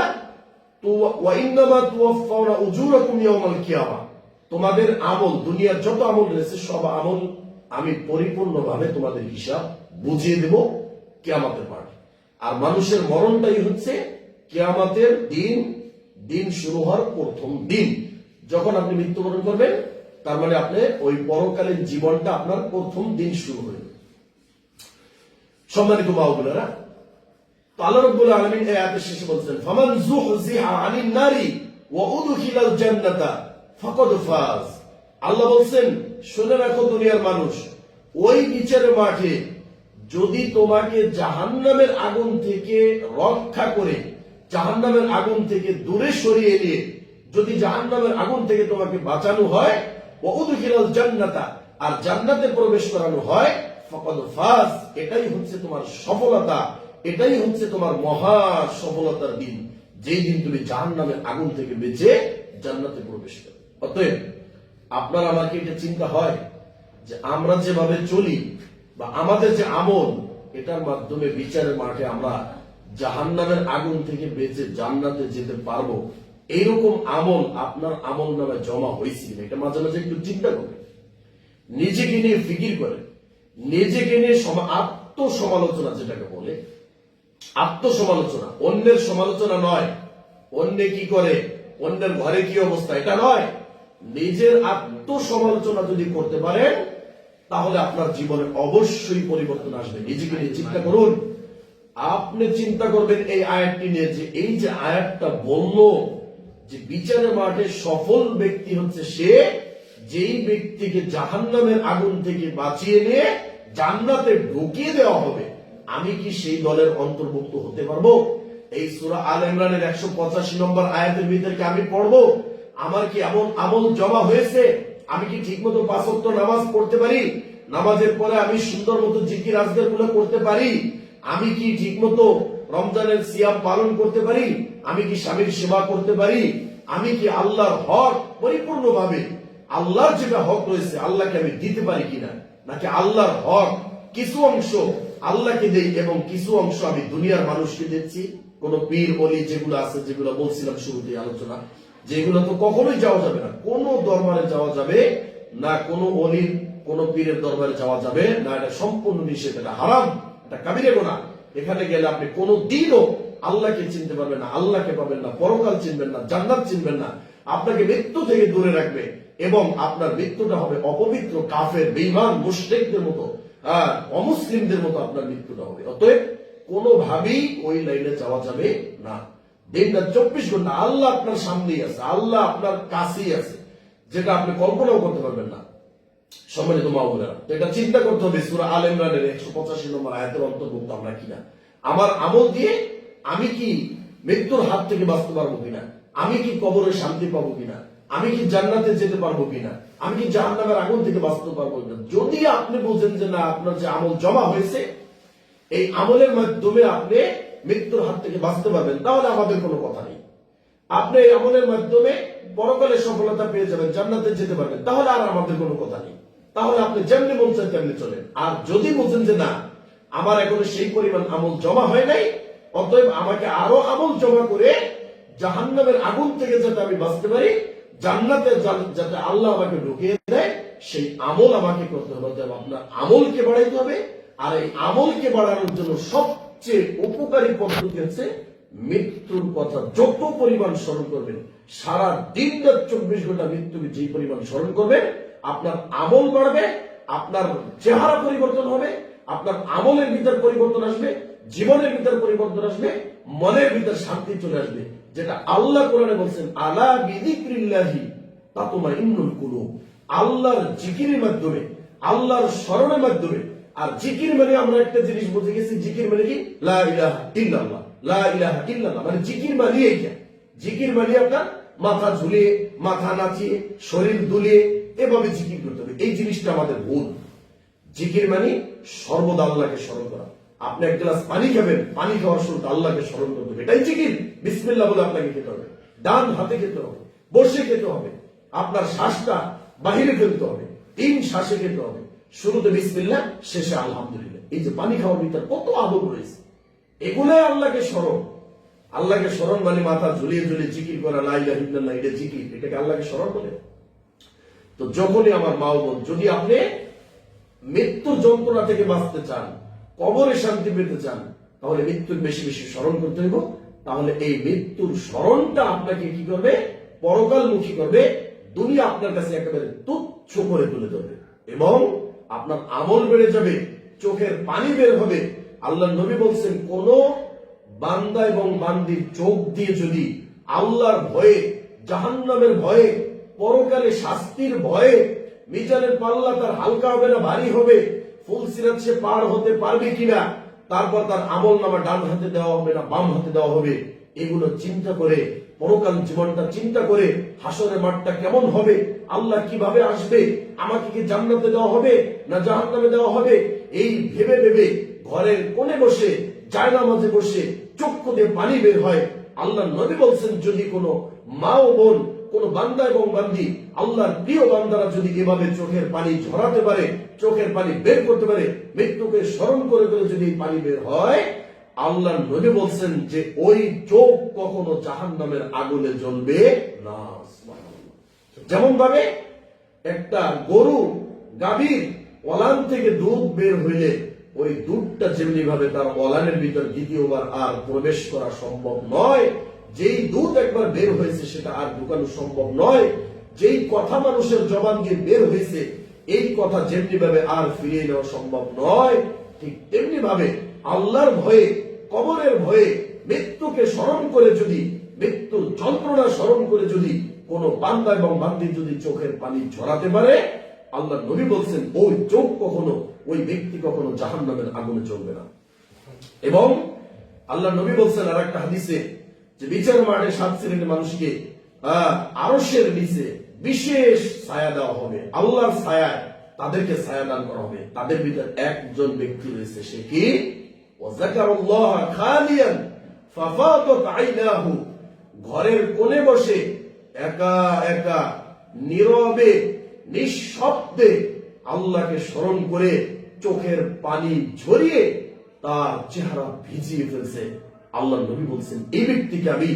ওয়া ইন্নামা তুওয়াফাউনা উজুরাকুম ইয়াওমাল কিয়ামা। তোমাদের আমল, দুনিয়ার যত আমল রয়েছে সব আমল আমি পরিপূর্ণভাবে তোমাদের হিসাব বুঝিয়ে দেব কিয়ামতের মাঠে। আর মানুষের মরণটাই হচ্ছে কিয়ামতের দিন, দিন শুরু হওয়ার প্রথম দিন। যখন আপনি মৃত্যুবরণ করবেন, তার মানে আপনি ওই পরকালীন জীবনটা আপনার প্রথম দিন শুরু হয়ে যাবে। সম্মানিত মা বোনেরা, আল্লাহ রাব্বুল আলামিন এই আয়াতের শেষে বলছেন, ফামান যুহজিহা আনিন নারি ওয়া উদখিলাল জান্নাতা ফাকাদ ফাজ। আল্লাহ বলছেন, শুনে রাখো দুনিয়ার মানুষ, ওই বিচারের মাঠে যদি তোমাকে জাহান্নামের আগুন থেকে রক্ষা করে, জাহান্নামের আগুন থেকে দূরে সরিয়ে নিয়ে যদি জাহান্নামের আগুন থেকে তোমাকে বাঁচানো হয়, ওয়া উদখিলাল জান্নাতা, আর জান্নাতে প্রবেশ করানো হয়, ফাকাদ ফাজ, এটাই হচ্ছে তোমার সফলতা, এটাই হচ্ছে তোমার মহা সফলতার দিন, যেই দিন তুমি জাহান্নামের আগুন থেকে বেঁচে জান্নাতে প্রবেশ করবে। অতএব আপনার আমাকে এটা চিন্তা হয় যে আমরা যেভাবে চলি বা আমাদের যে আমল, এটার মাধ্যমে বিচারের মাঠে আমরা জাহান্নামের আগুন থেকে বেঁচে জান্নাতে যেতে পারবো, এইরকম আমল আপনার আমল নামে জমা হয়েছে কিনা, এটা মাঝে মাঝে একটু চিন্তা করবেন, নিজেকে নিয়ে ফিকির করেন, নিজেকে নিয়ে আত্মসমালোচনা, যেটাকে বলে আত্মসমালোচনা, অন্যের সমালোচনা নয়, অন্য কি করে, অন্যের ঘরে কি অবস্থা, এটা নয়। নিজের আত্মসমালোচনা যদি করতে পারেন, তাহলে আপনার জীবনে অবশ্যই পরিবর্তন আসবে। নিজেকে নিয়ে চিন্তা করুন। আপনি চিন্তা করবেন এই আয়াতটি নিয়ে, যে এই যে আয়াতটা বলল যে বিচারের মাঠে সফল ব্যক্তি হচ্ছে সে, যেই ব্যক্তিকে জাহান্নামের আগুন থেকে বাঁচিয়ে নিয়ে জান্নাতে ঢুকিয়ে দেওয়া হবে। আমি কি সেই দলের অন্তর্ভুক্ত হতে পারবো? এই সূরা আল ইমরানের 185 নম্বর আয়াতের ভিতরে আমি পড়বো, আমার কি এমন আমল জমা হয়েছে? আমি কি ঠিক মতো 5 ওয়াক্ত নামাজ পড়তে পারি? নামাজের পরে আমি সুন্দর মতো জিকির আজকার গুলো করতে পারি? আমি কি ঠিক মতো রমজানের সিয়াম পালন করতে পারি? আমি কি স্বামীর সেবা করতে পারি? আমি কি আল্লাহর হক পরিপূর্ণভাবে, আল্লাহর যেটা হক রয়েছে, আল্লাহকে আমি দিতে পারি কিনা, নাকি আল্লাহর হক কিছু অংশ আল্লাহকে দেই এবং কিছু অংশ আমি দুনিয়ার মানুষকে দিচ্ছি? কোন পীর অলি যেগুলো আছে, যেগুলো বলছিলাম শুরুতে আলোচনা, যেগুলো তো কখনোই যাওয়া যাবে না, কোন দরবারে যাওয়া যাবে না, কোন অলির কোন পীরের দরবারে যাওয়া যাবে না, এটা সম্পূর্ণ নিষেধ, এটা হারাম, এটা কাবিরে গুনাহ। এখানে গেলে আপনি কোনো দিনও আল্লাহকে চিনতে পারবেন না, আল্লাহকে পাবেন না, পরকাল চিনবেন না, জান্নাত চিনবেন না, আপনাকে মৃত্যু থেকে দূরে রাখবে এবং আপনার মৃত্যুটা হবে অপবিত্র, কাফের, বেঈমান, মুশরিকদের মতো, অমুসলিমদের মতো আপনার মৃত্যুটা হবে। অতএব কোনোভাবেই ওই লাইনে যাওয়া যাবে না। দিনটা 24 ঘন্টা আল্লাহ আপনার সামনেই আছে, আল্লাহ আপনার কাছেই আছে, যেটা আপনি কল্পনাও করতে পারবেন না। সম্মানিত মা বোনেরা, তো এটা চিন্তা করতে হবে সূরা আল ইমরানের 185 নম্বর আয়াতের অন্তর্ভুক্ত আমরা কিনা। আমার আমল দিয়ে আমি কি মৃত্যুর হাত থেকে বাঁচতে পারবো কিনা, আমি কি কবরে শান্তি পাবো কিনা, আমি কি জান্নাতে যেতে পারবো কিনা, আমি কি জাহান্নামের আগুন থেকে বাঁচতে পারবো কিনা। যদি আপনি বোঝেন যে না, আপনার যে আমল জমা হয়েছে এই আমলের মাধ্যমে আপনি মৃত্যুর হাত থেকে বাঁচতে পারবেন, তাহলে আমাদের কোনো কথা নেই। আপনি এই আমলের মাধ্যমে পরকালে সফলতা পেয়ে যাবেন, জান্নাতে যেতে পারবেন, তাহলে আর আমাদের কোনো কথা নেই। তাহলে আপনি যেমনি মন চান তেমনি চলেন। আর যদি বোঝেন যে না, আমার এখনো সেই পরিমাণ আমল জমা হয় নাই, অতএব আমাকে আরো আমল জমা করে জাহান্নামের আগুন থেকে যাতে আমি বাঁচতে পারি, জান্নাতে যাতে আল্লাহ আমাকে ঢুকিয়ে দেয়, সেই আমল আমাকে করতে হবে। অতএব আপনার আমলকে বাড়াইতে হবে। আর এই আমলকে বাড়ানোর জন্য সবচেয়ে উপকারী পদ্ধতি হচ্ছে মৃত্যুর কথা যত পরিমাণ স্মরণ করবেন, সারা দিন 24 ঘন্টা মৃত্যুকে যে পরিমাণ স্মরণ করবেন, আপনার আমল বাড়বে, আপনার চেহারা পরিবর্তন হবে, আপনার আমলের ভিতর পরিবর্তন আসবে, জীবনের ভিতর পরিবর্তন আসবে, মনের ভিতর শান্তি চলে আসবে। যেটা আল্লাহ কোরআনে বলছেন, আলা বিযিকরিল্লাহি তাতমাইন্নুল কুলুব, আল্লাহর জিকিরের মাধ্যমে, আল্লাহর স্মরণের মাধ্যমে। আর জিকির মানে আমরা একটা জিনিস বুঝে গেছি, জিকির মানে কি, লা ইলাহা ইল্লাল্লাহ, লা ইলাহা ইল্লাল্লাহ মানে জিকির মানে এইটা। জিকির মানে আপনার মাথা ঝুলিয়ে, মাথা নাচিয়ে, শরীর দুলিয়ে এভাবে জিকির করতে হবে। এই জিনিসটা আমাদের ভুল। জিকির মানে সর্বদা আল্লাহকে স্মরণ করা। আপনি এক গ্লাস পানি খাবেন, পানি খাওয়ার শুরুতে আল্লাহকে স্মরণ করতে হবে, এটাই জিকির। বিসমিল্লাহ বলে আপনাকে খেতে হবে, ডান হাতে খেতে হবে, বসে খেতে হবে, আপনার শ্বাসটা বাহিরে ফেলতে হবে, 3 শ্বাসে খেতে হবে। শুরুতে বিসমিল্লাহ, শেষে আলহামদুলিল্লাহ। এই যে পানি খাওয়ার ভিতর কত আদব রয়েছে, এগুলাই আল্লাহকে স্মরণ। আল্লাহকে স্মরণ মানে মাথা ঝুলিয়ে ঝুলিয়ে জিকির করা, লা ইলাহা ইল্লাল্লাহ, এটা জিকির, এটাকে আল্লাহকে স্মরণ বলে। তো যখনই আমার মা বোন, যদি আপনি মৃত্যু যন্ত্রণা থেকে বাঁচতে চান, কবরে শান্তি পেতে চান, তাহলে মৃত্যুর বেশি বেশি স্মরণ করতে হইব। তাহলে এই মৃত্যুর স্মরণটা আপনাকে কি করবে, পরকালমুখী করবে, দুনিয়া আপনার কাছে একেবারে তুচ্ছ করে তুলে ধরবে এবং আপনার আমল বেড়ে যাবে, চোখের পানি বের হবে। আল্লাহ নবী বলছেন, কোন বান্দা এবং বান্দির চোখ দিয়ে যদি আল্লাহর ভয়ে, জাহান্নামের ভয়ে, পরকালে শাস্তির ভয়ে মিজানের পাল্লা তার হালকা হবে না ভারী হবে, ফুলসিরাত সে পার হতে পারবে কিনা, তারপর তার আমল নামা ডান হাতে দেওয়া হবে না বাম হাতে দেওয়া হবে, এগুলো চিন্তা করে, পরকাল জীবনটা চিন্তা করে, হাসরের মাঠটা কেমন হবে, আল্লাহ কিভাবে আসবে, আমাকে কি জান্নাতে দেওয়া হবে না জাহান্নামে দেওয়া হবে, এই ভেবে ভেবে ঘরের কোণে বসে, জায়নামাজে বসে চক্ষু দিয়ে পানি বের হয়। আল্লাহ নবী বলছেন, যদি কোনো মা ও বোন, কোন বান্দা এবং বান্দি, আল্লাহর প্রিয় বান্দারা যদি এভাবে চোখের পানি ঝরাতে পারে, চোখের পানি বের করতে পারে, মৃত্যুকে স্মরণ করে করে যদি পানি বের হয়, আল্লাহ নবী বলছেন যে ওই চোখ কখনো জাহান্নামের আগুনে জ্বলবে না। যেমন ভাবে একটা গরু গাভীর ওলান থেকে দুধ বের হইলে ওই দুধটা যেমনি ভাবে তার ওলানের ভিতর দ্বিতীয়বার আর প্রবেশ করা সম্ভব নয়, যেই দুধ একবার বের হয়েছে সেটা আর ঢুকানো সম্ভব নয়, যেই কথা মানুষের জবান দিয়ে বের হয়েছে এই কথা যেমনি ভাবে আর ফিরিয়ে নেওয়া সম্ভব নয়, ঠিক তেমনি ভাবে আল্লাহর ভয়ে, কবরের ভয়ে, মৃত্যুকে স্মরণ করে যদি, মৃত্যুর যন্ত্রণা স্মরণ করে যদি কোন বান্দা এবং বান্দি যদি চোখের পানি ঝরাতে পারে, আল্লাহ নবী বলছেন ওই চোখ কখনো, ওই ব্যক্তি কখনো জাহান্নামের আগুনে জ্বলবে না। এবং আল্লাহ নবী বলছেন আর একটা হাদিসে যে বিচার মাঠে 7 শ্রেণীর মানুষকে আরশের নিচে বিশেষ ছায়া দেওয়া হবে, আল্লাহর ছায়ায় তাদেরকে ছায়া দান করা হবে। তাদের ভিতর একজন ব্যক্তি রয়েছে, সে কি, ওয়াযাকারাল্লাহ খালিয়ান ফাফাদাত আইনাহু, ঘরের কোণে বসে একা একা নীরবে নিঃশব্দে আল্লাহকে স্মরণ করে চোখের পানি ঝরিয়ে তার চেহারা ভিজিয়ে ফেলছে। আল্লাহ নবী বলছেন এই ব্যক্তিকে আমি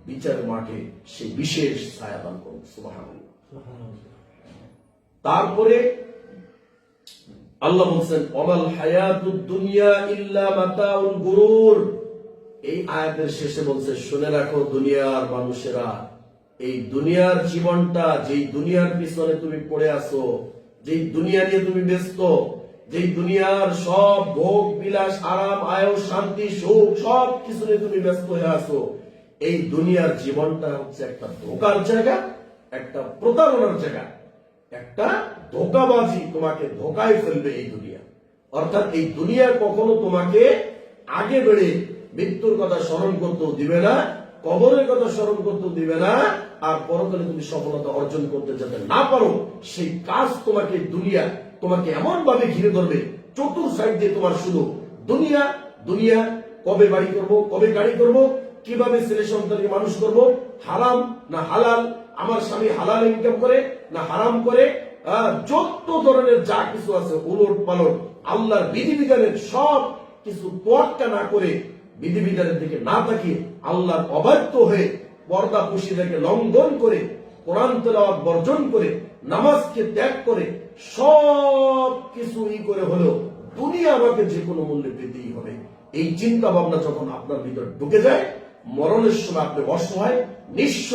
বিচারের মাঠে সেই বিশেষ ছায়া দান করব। সুবহানাল্লাহ। তারপরে আল্লাহ বলছেন ওয়ামাল হায়াতুদ দুনিয়া ইল্লা মাতাউল গুরুর। এই আয়াতের শেষে বলছে শুনে রাখো দুনিয়ার মানুষেরা, এই দুনিয়ার জীবনটা, যেই দুনিয়ার পিছনে তুমি পড়ে আছো, যেই দুনিয়া নিয়ে তুমি ব্যস্ত, যেই দুনিয়ার সব ভোগ বিলাস আরাম আয়ুষ শান্তি সুখ সব কিছু নিয়ে তুমি ব্যস্ত হয়ে আছো, এই দুনিয়ার জীবনটা হচ্ছে একটা ধোকার জায়গা, একটা প্রতারণার জায়গা, একটা ধোকাবাজি, তোমাকে ধোকায় ফেলবে এই দুনিয়া। অর্থাৎ এই দুনিয়া কখনো তোমাকে আগে বেড়ে মৃত্যুর কথা স্মরণ করতেও দিবে না, কবরের কথা স্মরণ করতেও দিবে না, আর পরকালে তুমি সফলতা অর্জন করতে যাতে না পারো সেই কাজ তোমাকে দুনিয়া তোমাকে এমন ভাবে ঘিরে ধরবে, চতুর সাইড দিয়ে তোমার শুধু দুনিয়া দুনিয়া, কবে বাড়ি করব, কবে গাড়ি করব, কিভাবে ছেলে সন্তানকে মানুষ করব, হারাম না হালাল, আমার স্বামী হালাল ইনকাম করে না হারাম করে, যত ধরনের যা কিছু আছে উলট পালট আল্লাহর বিধিবিধানের সব কিছু তোয়াক্কা না করে, বিধিবিধানের দিকে না তাকিয়ে আল্লাহর অবাধ্য হয়ে পর্দা পুশিদাকে লঙ্ঘন করে, কোরআন তেলাওয়াত বর্জন করে, নামাজকে ত্যাগ করে, সব কিছু করে হলেও দুনিয়া আমাকে যে কোনো মূল্যে পেতেই হবে, এই চিন্তা ভাবনা যখন আপনার ভিতর ঢুকে যায়, মরণের সময় আপনি অসহায় নিঃস্ব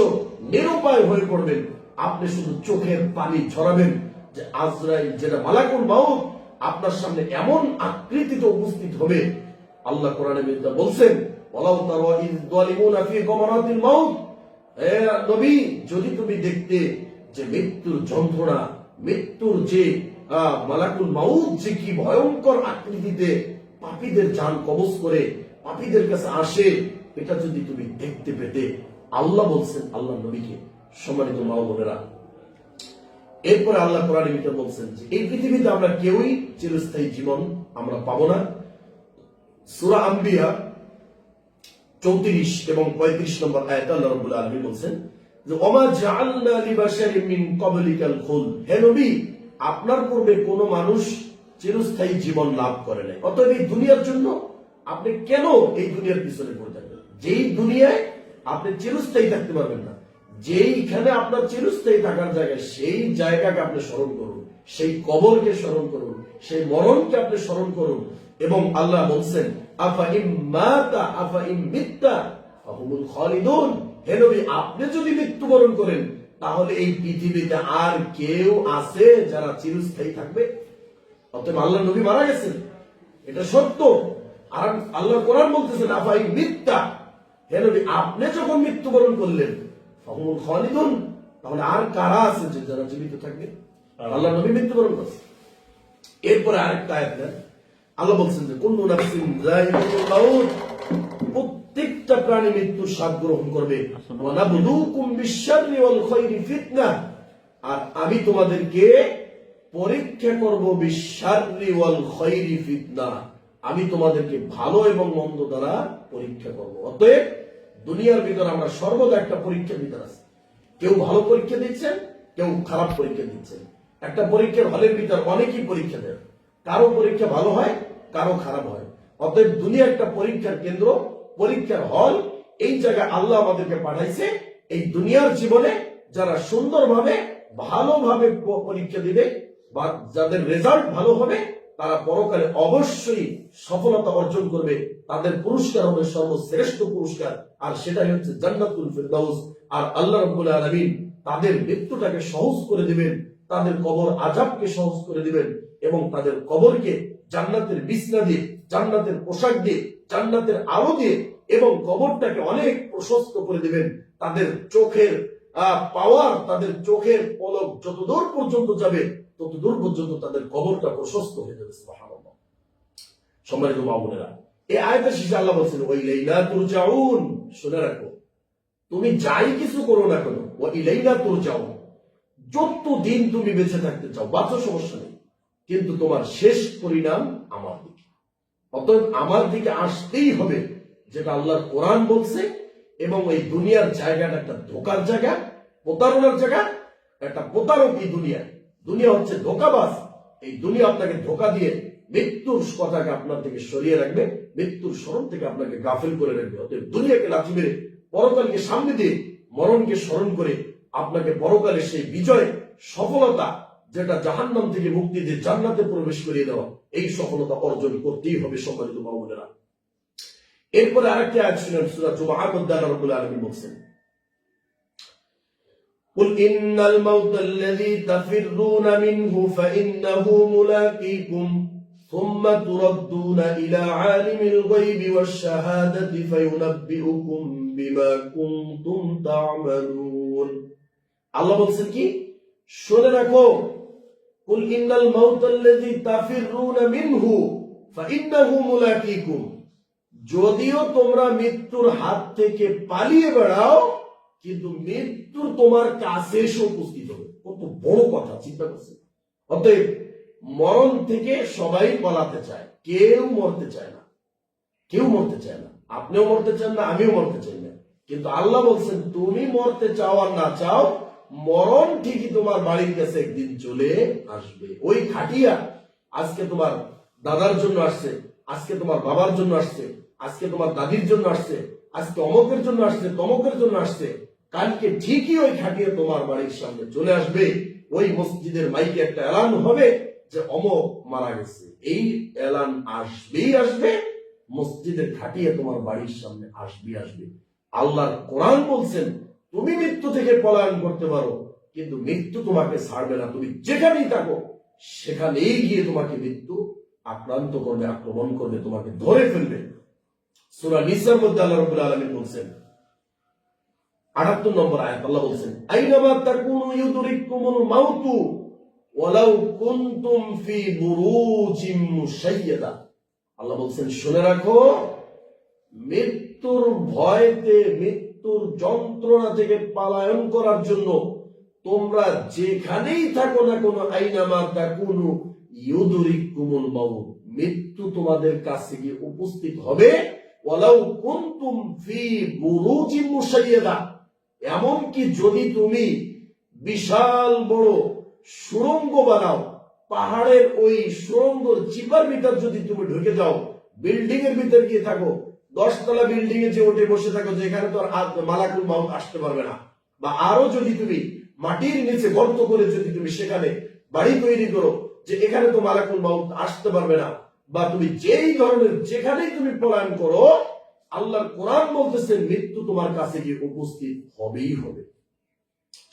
নিরুপায় হয়ে পড়বেন। আপনি শুধু চোখের পানি ঝরাবেন যে আজরাইল, যেটা মালাকুল মাউত, আপনার সামনে এমন আকৃতিতে উপস্থিত হবে। আল্লাহ কোরআনে বলছেন ওয়ালাউ তারা ইয যালিমুনা ফি গামারাতিল মাউত, হে নবী যদি তুমি দেখতে যে মৃত্যুর যন্ত্রণা, মৃত্যুর যে মালাকুল মাউত যে কি ভয়ঙ্কর আকৃতিতে পাপীদের জান কবজ করে পাপীদের কাছে আসে, এটা যদি তুমি দেখতে পেতে। আল্লাহ বলছেন আল্লাহ নবীকে। সম্মানিত মা ও বোনেরা, এরপরে আল্লাহ কোরআনে ভিতরে বলছেন যে এই পৃথিবীতে আমরা কেউই চিরস্থায়ী জীবন আমরা পাবো না। সূরা আম্বিয়া 34 এবং 35 নম্বর আয়াতে আল্লাহ রাব্বুল আলামিন বলছেন যে ওমা জাআলনা লিবাশারিন মিন ক্বাবলিকাল খুলদ, হে নবী আপনার পূর্বে কোন মানুষ চিরস্থায়ী জীবন লাভ করে নাই, অতএব এই দুনিয়ার জন্য আপনি কেন এই দুনিয়ার পিছনে পড়ে থাকবেন? যেই দুনিয়ায় আপনি চিরস্থায়ী থাকতে পারবেন না, যেইখানে আপনার চিরস্থায়ী থাকার জায়গা, সেই জায়গাকে আপনি স্মরণ করুন, সেই কবরকে স্মরণ করুন, সেই মরণকে আপনি স্মরণ করুন। এবং আল্লাহ বলছেন আফা ইম মাতা আফা ইম মিত্তা ফাহুমুল খালিদুন, হে নবী আপনি যদি মৃত্যুবরণ করেন তাহলে এই পৃথিবীতে আর কেউ আছে যারা চিরস্থায়ী থাকবে? অতএব আল্লাহ নবী মারা গেছেন, এটা সত্য। আর আল্লাহ কোরআন বলতেছেন আফা ইম মিত্তা, হে নবী আপনি যখন মৃত্যুবরণ করলেন ফাহুমুল খালিদুন, তাহলে আর কারা আছে যে যারা জীবিত থাকবে? আল্লাহ নবী মৃত্যুবরণ করছেন। এরপরে আরেকটা আয়াত আল্লাহ বলছেন যে কুল্লু নাফসিন যায়িকাতুল মাউত, প্রত্যেকটা প্রাণী মৃত্যুর স্বাদ গ্রহণ করবে। ওয়া নাবলুকুম বিশ-শাররি ওয়াল খায়রি ফিতনা, আর আমি তোমাদেরকে পরীক্ষা করব বিশ-শাররি ওয়াল খায়রি ফিতনা, আমি তোমাদেরকে ভালো এবং মন্দ দ্বারা পরীক্ষা করব। অতএব দুনিয়ার ভিতরে আমরা সর্বদা একটা পরীক্ষার ভিতর আছি। কেউ ভালো পরীক্ষা দিচ্ছেন, কেউ খারাপ পরীক্ষা দিচ্ছেন। একটা পরীক্ষার হলের ভিতর অনেকেই পরীক্ষা দেয়, কারো পরীক্ষা ভালো হয়, কারো খারাপ হয়। অতএব দুনিয়া একটা পরীক্ষার কেন্দ্র, পরীক্ষার হল। এই জায়গায় আল্লাহ আমাদেরকে পাঠাইছে এই দুনিয়ার জীবনে যারা সুন্দরভাবে ভালোভাবে পরীক্ষা দিবে বা যাদের রেজাল্ট ভালো হবে তারা পরকালে অবশ্যই সফলতা অর্জন করবে। তাদের পুরস্কার হবে সর্বশ্রেষ্ঠ পুরস্কার, আর সেটাই হচ্ছে জান্নাতুল ফিরদাউস। আর আল্লাহ রাব্বুল আলামিন তাদের মৃত্যুটাকে সহজ করে দিবেন, তাদের কবর আযাবকে সহজ করে দিবেন এবং তাদের কবরকে জান্নাতের বিছনা দিয়ে, জান্নাতের পোশাক দিয়ে, জান্নাতের আলো দিয়ে এবং কবরটাকে অনেক প্রশস্ত করে দিবেন। তাদের চোখের পাওয়ার, তাদের চোখের পলক যতদূর পর্যন্ত যাবে ততদূর পর্যন্ত তাদের কবরটা প্রশস্ত হয়ে যাবে। সুবহানাল্লাহ। সম্মানিত মা বোনেরা, এই আয়াতের শেষে আল্লাহ বলছেন ওয়া ইলাইনা তুরজাউন, শুনে রাখো তুমি যাই কিছু করো না কেন, ওয়া ইলাইনা তুরজাউন, যতদিন তুমি বেঁচে থাকতে চাও বাঁচো, সমস্যা নেই, কিন্তু তোমার শেষ পরিণাম আমার দিকে। অতএব আমার দিকে আসতেই হবে, যেটা আল্লাহর কোরআন বলছে। এবং এই দুনিয়ার জায়গাটা একটা ধোকার জায়গা, প্রতারণার জায়গা, একটা প্রতারক এই দুনিয়া। দুনিয়া হচ্ছে ধোকাবাজ। এই দুনিয়া আপনাকে ধোকা দিয়ে মৃত্যুর কথাকে আপনার থেকে সরিয়ে রাখবে, মৃত্যুর স্মরণ থেকে আপনাকে গাফিল করে রাখবে। অতএব দুনিয়াকে লাথি মেরে পরকালকে সামনে দিয়ে মরণকে স্মরণ করে আপনাকে পরকালে সেই বিজয়, সফলতা, যেটা জাহান্নাম থেকে মুক্তি দিয়ে জান্নাতে প্রবেশ করিয়ে দেওয়া, এই সফলতা অর্জন করতেই হবে সম্মানিত মা বোনেরা। এরপরে আরেকটি আয়াত শুনেন, সূরা জুমআর মধ্যে আল্লাহ রাব্বুল আলামিন বলছেন, قل إن الموت الذي تفرون منه فإنه ملاقيكم ثم تردون إلى عالم الغيب والشهادة فينبئكم بما كنتم تعملون। আল্লাহ বলছেন কি, শুনে রাখো, قل إن الموت الذي تفرون منه فإنه ملاقيكم, যদিও তোমরা মৃত্যুর হাত থেকে পালিয়ে বেড়াও, কিন্তু মৃত্যু তোমার কাছে এসে উপস্থিত হবে। কত বড় কথা, চিন্তা করছে। অতএব মরণ থেকে সবাই পালাতে চায়, কেউ মরতে চায় না, কেউ মরতে চায় না। আপনিও মরতে চান না, আমিও মরতে চাই না, কিন্তু আল্লাহ বলছেন তুমি মরতে চাও আর না চাও, মরণ ঠিকই তোমার বাড়ির কাছে একদিন চলে আসবে। ওই খাটিয়া আজকে তোমার দাদার জন্য আসছে, আজকে তোমার বাবার জন্য আসছে, আজকে তোমার দাদির জন্য আসছে, আজকে অমকের জন্য আসছে, তমকের জন্য আসছে, কালকে ঠিকই ওই খাটিয়া তোমার বাড়ির সামনে চলে আসবে। ওই মসজিদের মাইকে একটা এলান হবে যে অমক মারা গেছে, এই এলান আসবেই আসবে, মসজিদের খাটিয়া তোমার বাড়ির সামনে আসবেই আসবে। আল্লাহর কোরআন বলছেন তুমি মৃত্যু থেকে পলায়ন করতে পারো, কিন্তু মৃত্যু তোমাকে ছাড়বে না। তুমি যেখানেই থাকো সেখানেই গিয়ে তোমাকে মৃত্যু আক্রান্ত করবে, আক্রমণ করবে, তোমাকে ধরে ফেলবে। সূরা নিসার মধ্যে আল্লাহ রাব্বুল আলামিন বলছেন 78 নম্বর আয়াত, আল্লাহ বলছেন আইনামা তাকুনু ইউদরিকুমুল মাউতু ওয়ালাউ কুনতুম ফি বুরুজিম মুশাইয়াদা। আল্লাহ বলছেন শুনে রাখো, মৃত্যুর ভয়তে, মৃত্যুর যন্ত্রণা থেকে পলায়ন করার জন্য তোমরা যেখানেই থাকো না কোনো, আইনামা তাকুনু ইউদরিকুমুল মাউত, মৃত্যু তোমাদের কাছে গিয়ে উপস্থিত হবে। ওয়ালাউ কুনতুম ফি বুরুজিম মুশাইয়াদা, এমনকি যদি তুমি বিশাল বড় সুড়ঙ্গ বানাও, পাহাড়ের ওই সুড়ঙ্গর চিপার ভিতর যদি তুমি ঢুকে যাও, বিল্ডিং এর ভিতর গিয়ে থাকো, 10 তলা বিল্ডিং এ যে ওঠে বসে থাকো, যেখানে তো আর মালাকুল মাউত আসতে পারবে না, বা আরো যদি তুমি মাটির নিচে গর্ত করে যদি তুমি সেখানে বাড়ি তৈরি করো যে এখানে তো মালাকুল মাউত আসতে পারবে না, বা তুমি যেই ধরনের যেখানেই তুমি পলায়ন করো, আল্লাহর কোরআন বলতেছেন মৃত্যু তোমার কাছে গিয়ে উপস্থিত হবেই হবে।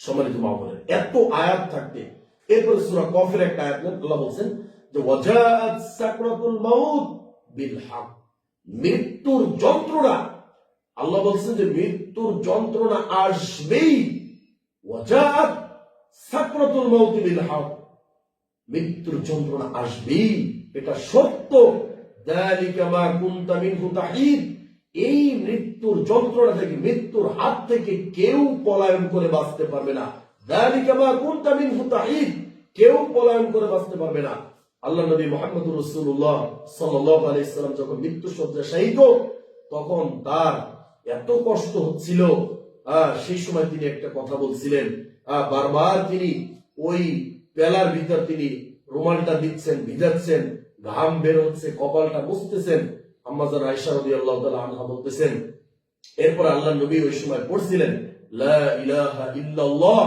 সম্মানিত মা বোনেরা, এত আয়াত থাকতে এরপরে সূরা কফের একটা আয়াত নেন, আল্লাহ বলছেন যে ওয়াজাআত সাকরাতুল মাউত বিল হক, মৃত্যুর যন্ত্রণা, আল্লাহ বলছেন যে মৃত্যুর যন্ত্রণা আসবেই। ওয়াজাআত সাকরাতুল মাউত বিল হক, মৃত্যুর যন্ত্রণা আসবেই, এটা সত্য। যালিকা মা কুনতা মিনহু তাহিদ, এই মৃত্যুর যন্ত্রণা থেকে, মৃত্যুর হাত থেকে কেউ পলায়ন করে বাঁচতে পারবে না। যালিকা মা কুনতা মিনহু তাহিদ, কেউ পলায়ন করে বাঁচতে পারবে না। আল্লাহ নবী মুহাম্মদুর রাসূলুল্লাহ সাল্লাল্লাহু আলাইহি সাল্লাম যখন মৃত্যু শয্যায় শায়িত, তখন তার এত কষ্ট হচ্ছিল, সেই সময় তিনি একটা কথা বলছিলেন, বারবার তিনি ওই পেলার ভিতর তিনি রুমালটা দিচ্ছেন, ভিজাচ্ছেন, ঘাম বের হচ্ছে, কপালটা মুছতেছেন। আম্মা জান আয়েশা রাদিয়াল্লাহু তাআলা আনহা বলতেছেন, এরপর আল্লাহর নবী ওই সময় পড়ছিলেন লা ইলাহা ইল্লাল্লাহ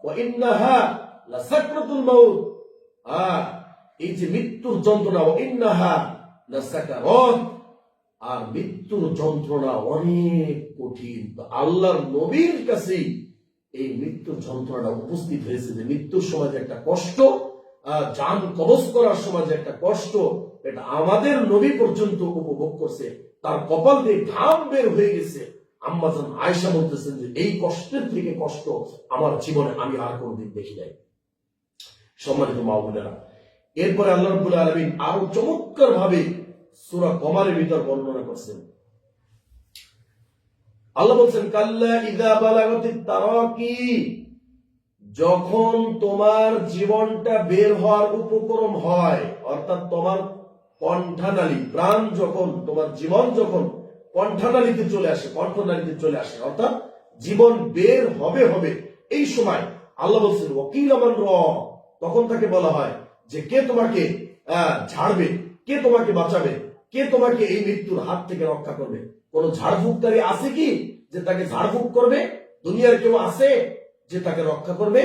ওয়া ইন্নাহা লাসাকরাতুল মাউত, এই যে মৃত্যুর যন্ত্রণা, ওয়া ইন্নাহা লাসাকারাত, আর মৃত্যুর যন্ত্রণা অনেক কঠিন। তো আল্লাহর নবীর কাছে এই মৃত্যুর যন্ত্রণা উপস্থিত হয়েছে, যে মৃত্যুর সময় যে একটা কষ্ট, জান কবজ করার সময় যে একটা কষ্ট, এটা আমাদের নবী পর্যন্ত উপভোগ করছে, তার কপাল দিয়ে ঘাম বের হয়ে গেছে। আম্মা জান আয়েশা বলতেছেন যে এই কষ্টের থেকে কষ্ট আমার জীবনে আমি আর কোনদিন দেখি নাই। সম্মানিত মা বোনেরা, এরপরে আল্লাহ রাব্বুল আলামিন আরো চমৎকার ভাবে সূরা কমারের ভিতর বর্ণনা করছেন। আল্লাহ বলছেন কাল্লা ইযা বালাগাতিত তারাকি, যখন তোমার জীবনটা বের হওয়ার উপক্রম হয়, অর্থাৎ তোমার কণ্ঠনালী, প্রাণ যখন, তোমার জীবন যখন কণ্ঠনালীতে চলে আসে, কণ্ঠনালীতে চলে আসে, অর্থাৎ জীবন বের হবে, এই সময় আল্লাহ বলছেন ওয়াকিল আমান র, তখন তাকে বলা হয় যে কে তোমাকে ঝাড়বে, কে তোমাকে বাঁচাবে? কে তোমাকে এই মৃত্যুর হাত থেকে রক্ষা করবে? কোন ঝাড়ফুঁককারী আছে কি যে তাকে ঝাড়ফুঁক করবে? দুনিয়ার কেউ আছে যে তাকে রক্ষা করবে?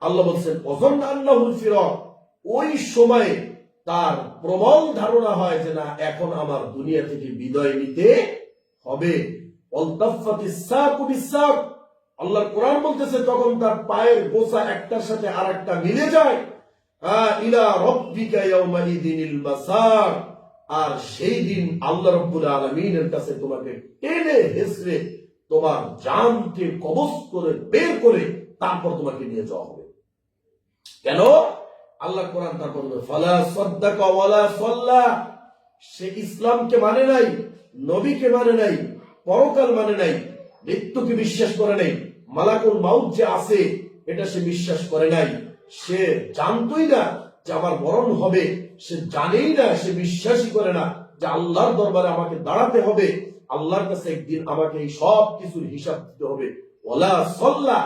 আল্লাহ বলছেন অজন্য আল্লাহুল ফিরক, ওই সময়ে তার প্রবল ধারণা হয় যে না, এখন আমার দুনিয়া থেকে বিদায় নিতে হবে। আল্লাহর কোরআন বলতেছে তখন তার পায়ের গোছা একটার সাথে আর একটা মিলে যায়। ইলা রাব্বিকা ইয়াউমাইযিনিল মাসার, আর সেই দিন আল্লাহ রাব্বুল আলামিনের কাছে তোমাকে টেনে হেসড়ে তোমার জানকে কবজ করে বের করে তারপর তোমাকে নিয়ে যাওয়া হবে। কেন? আল্লাহ কোরআন তারপর ফালা সাদ্দাকা ওয়ালা সাল্লা, সে ইসলামকে মানে নাই, নবীকে মানে নাই, পরকাল মানে নাই, মৃত্যুকে বিশ্বাস করে নাই, মালাকুল মাউত যে আছে এটা সে বিশ্বাস করে নাই। সে জানতই না যে আমার মরণ হবে, সে জানেই না, সে বিশ্বাসই করে না যে আল্লাহর দরবারে আমাকে দাঁড়াতে হবে, আল্লাহর কাছে একদিন আমাকে এই সব কিছুর হিসাব দিতে হবে। ওয়ালা সাল্লা,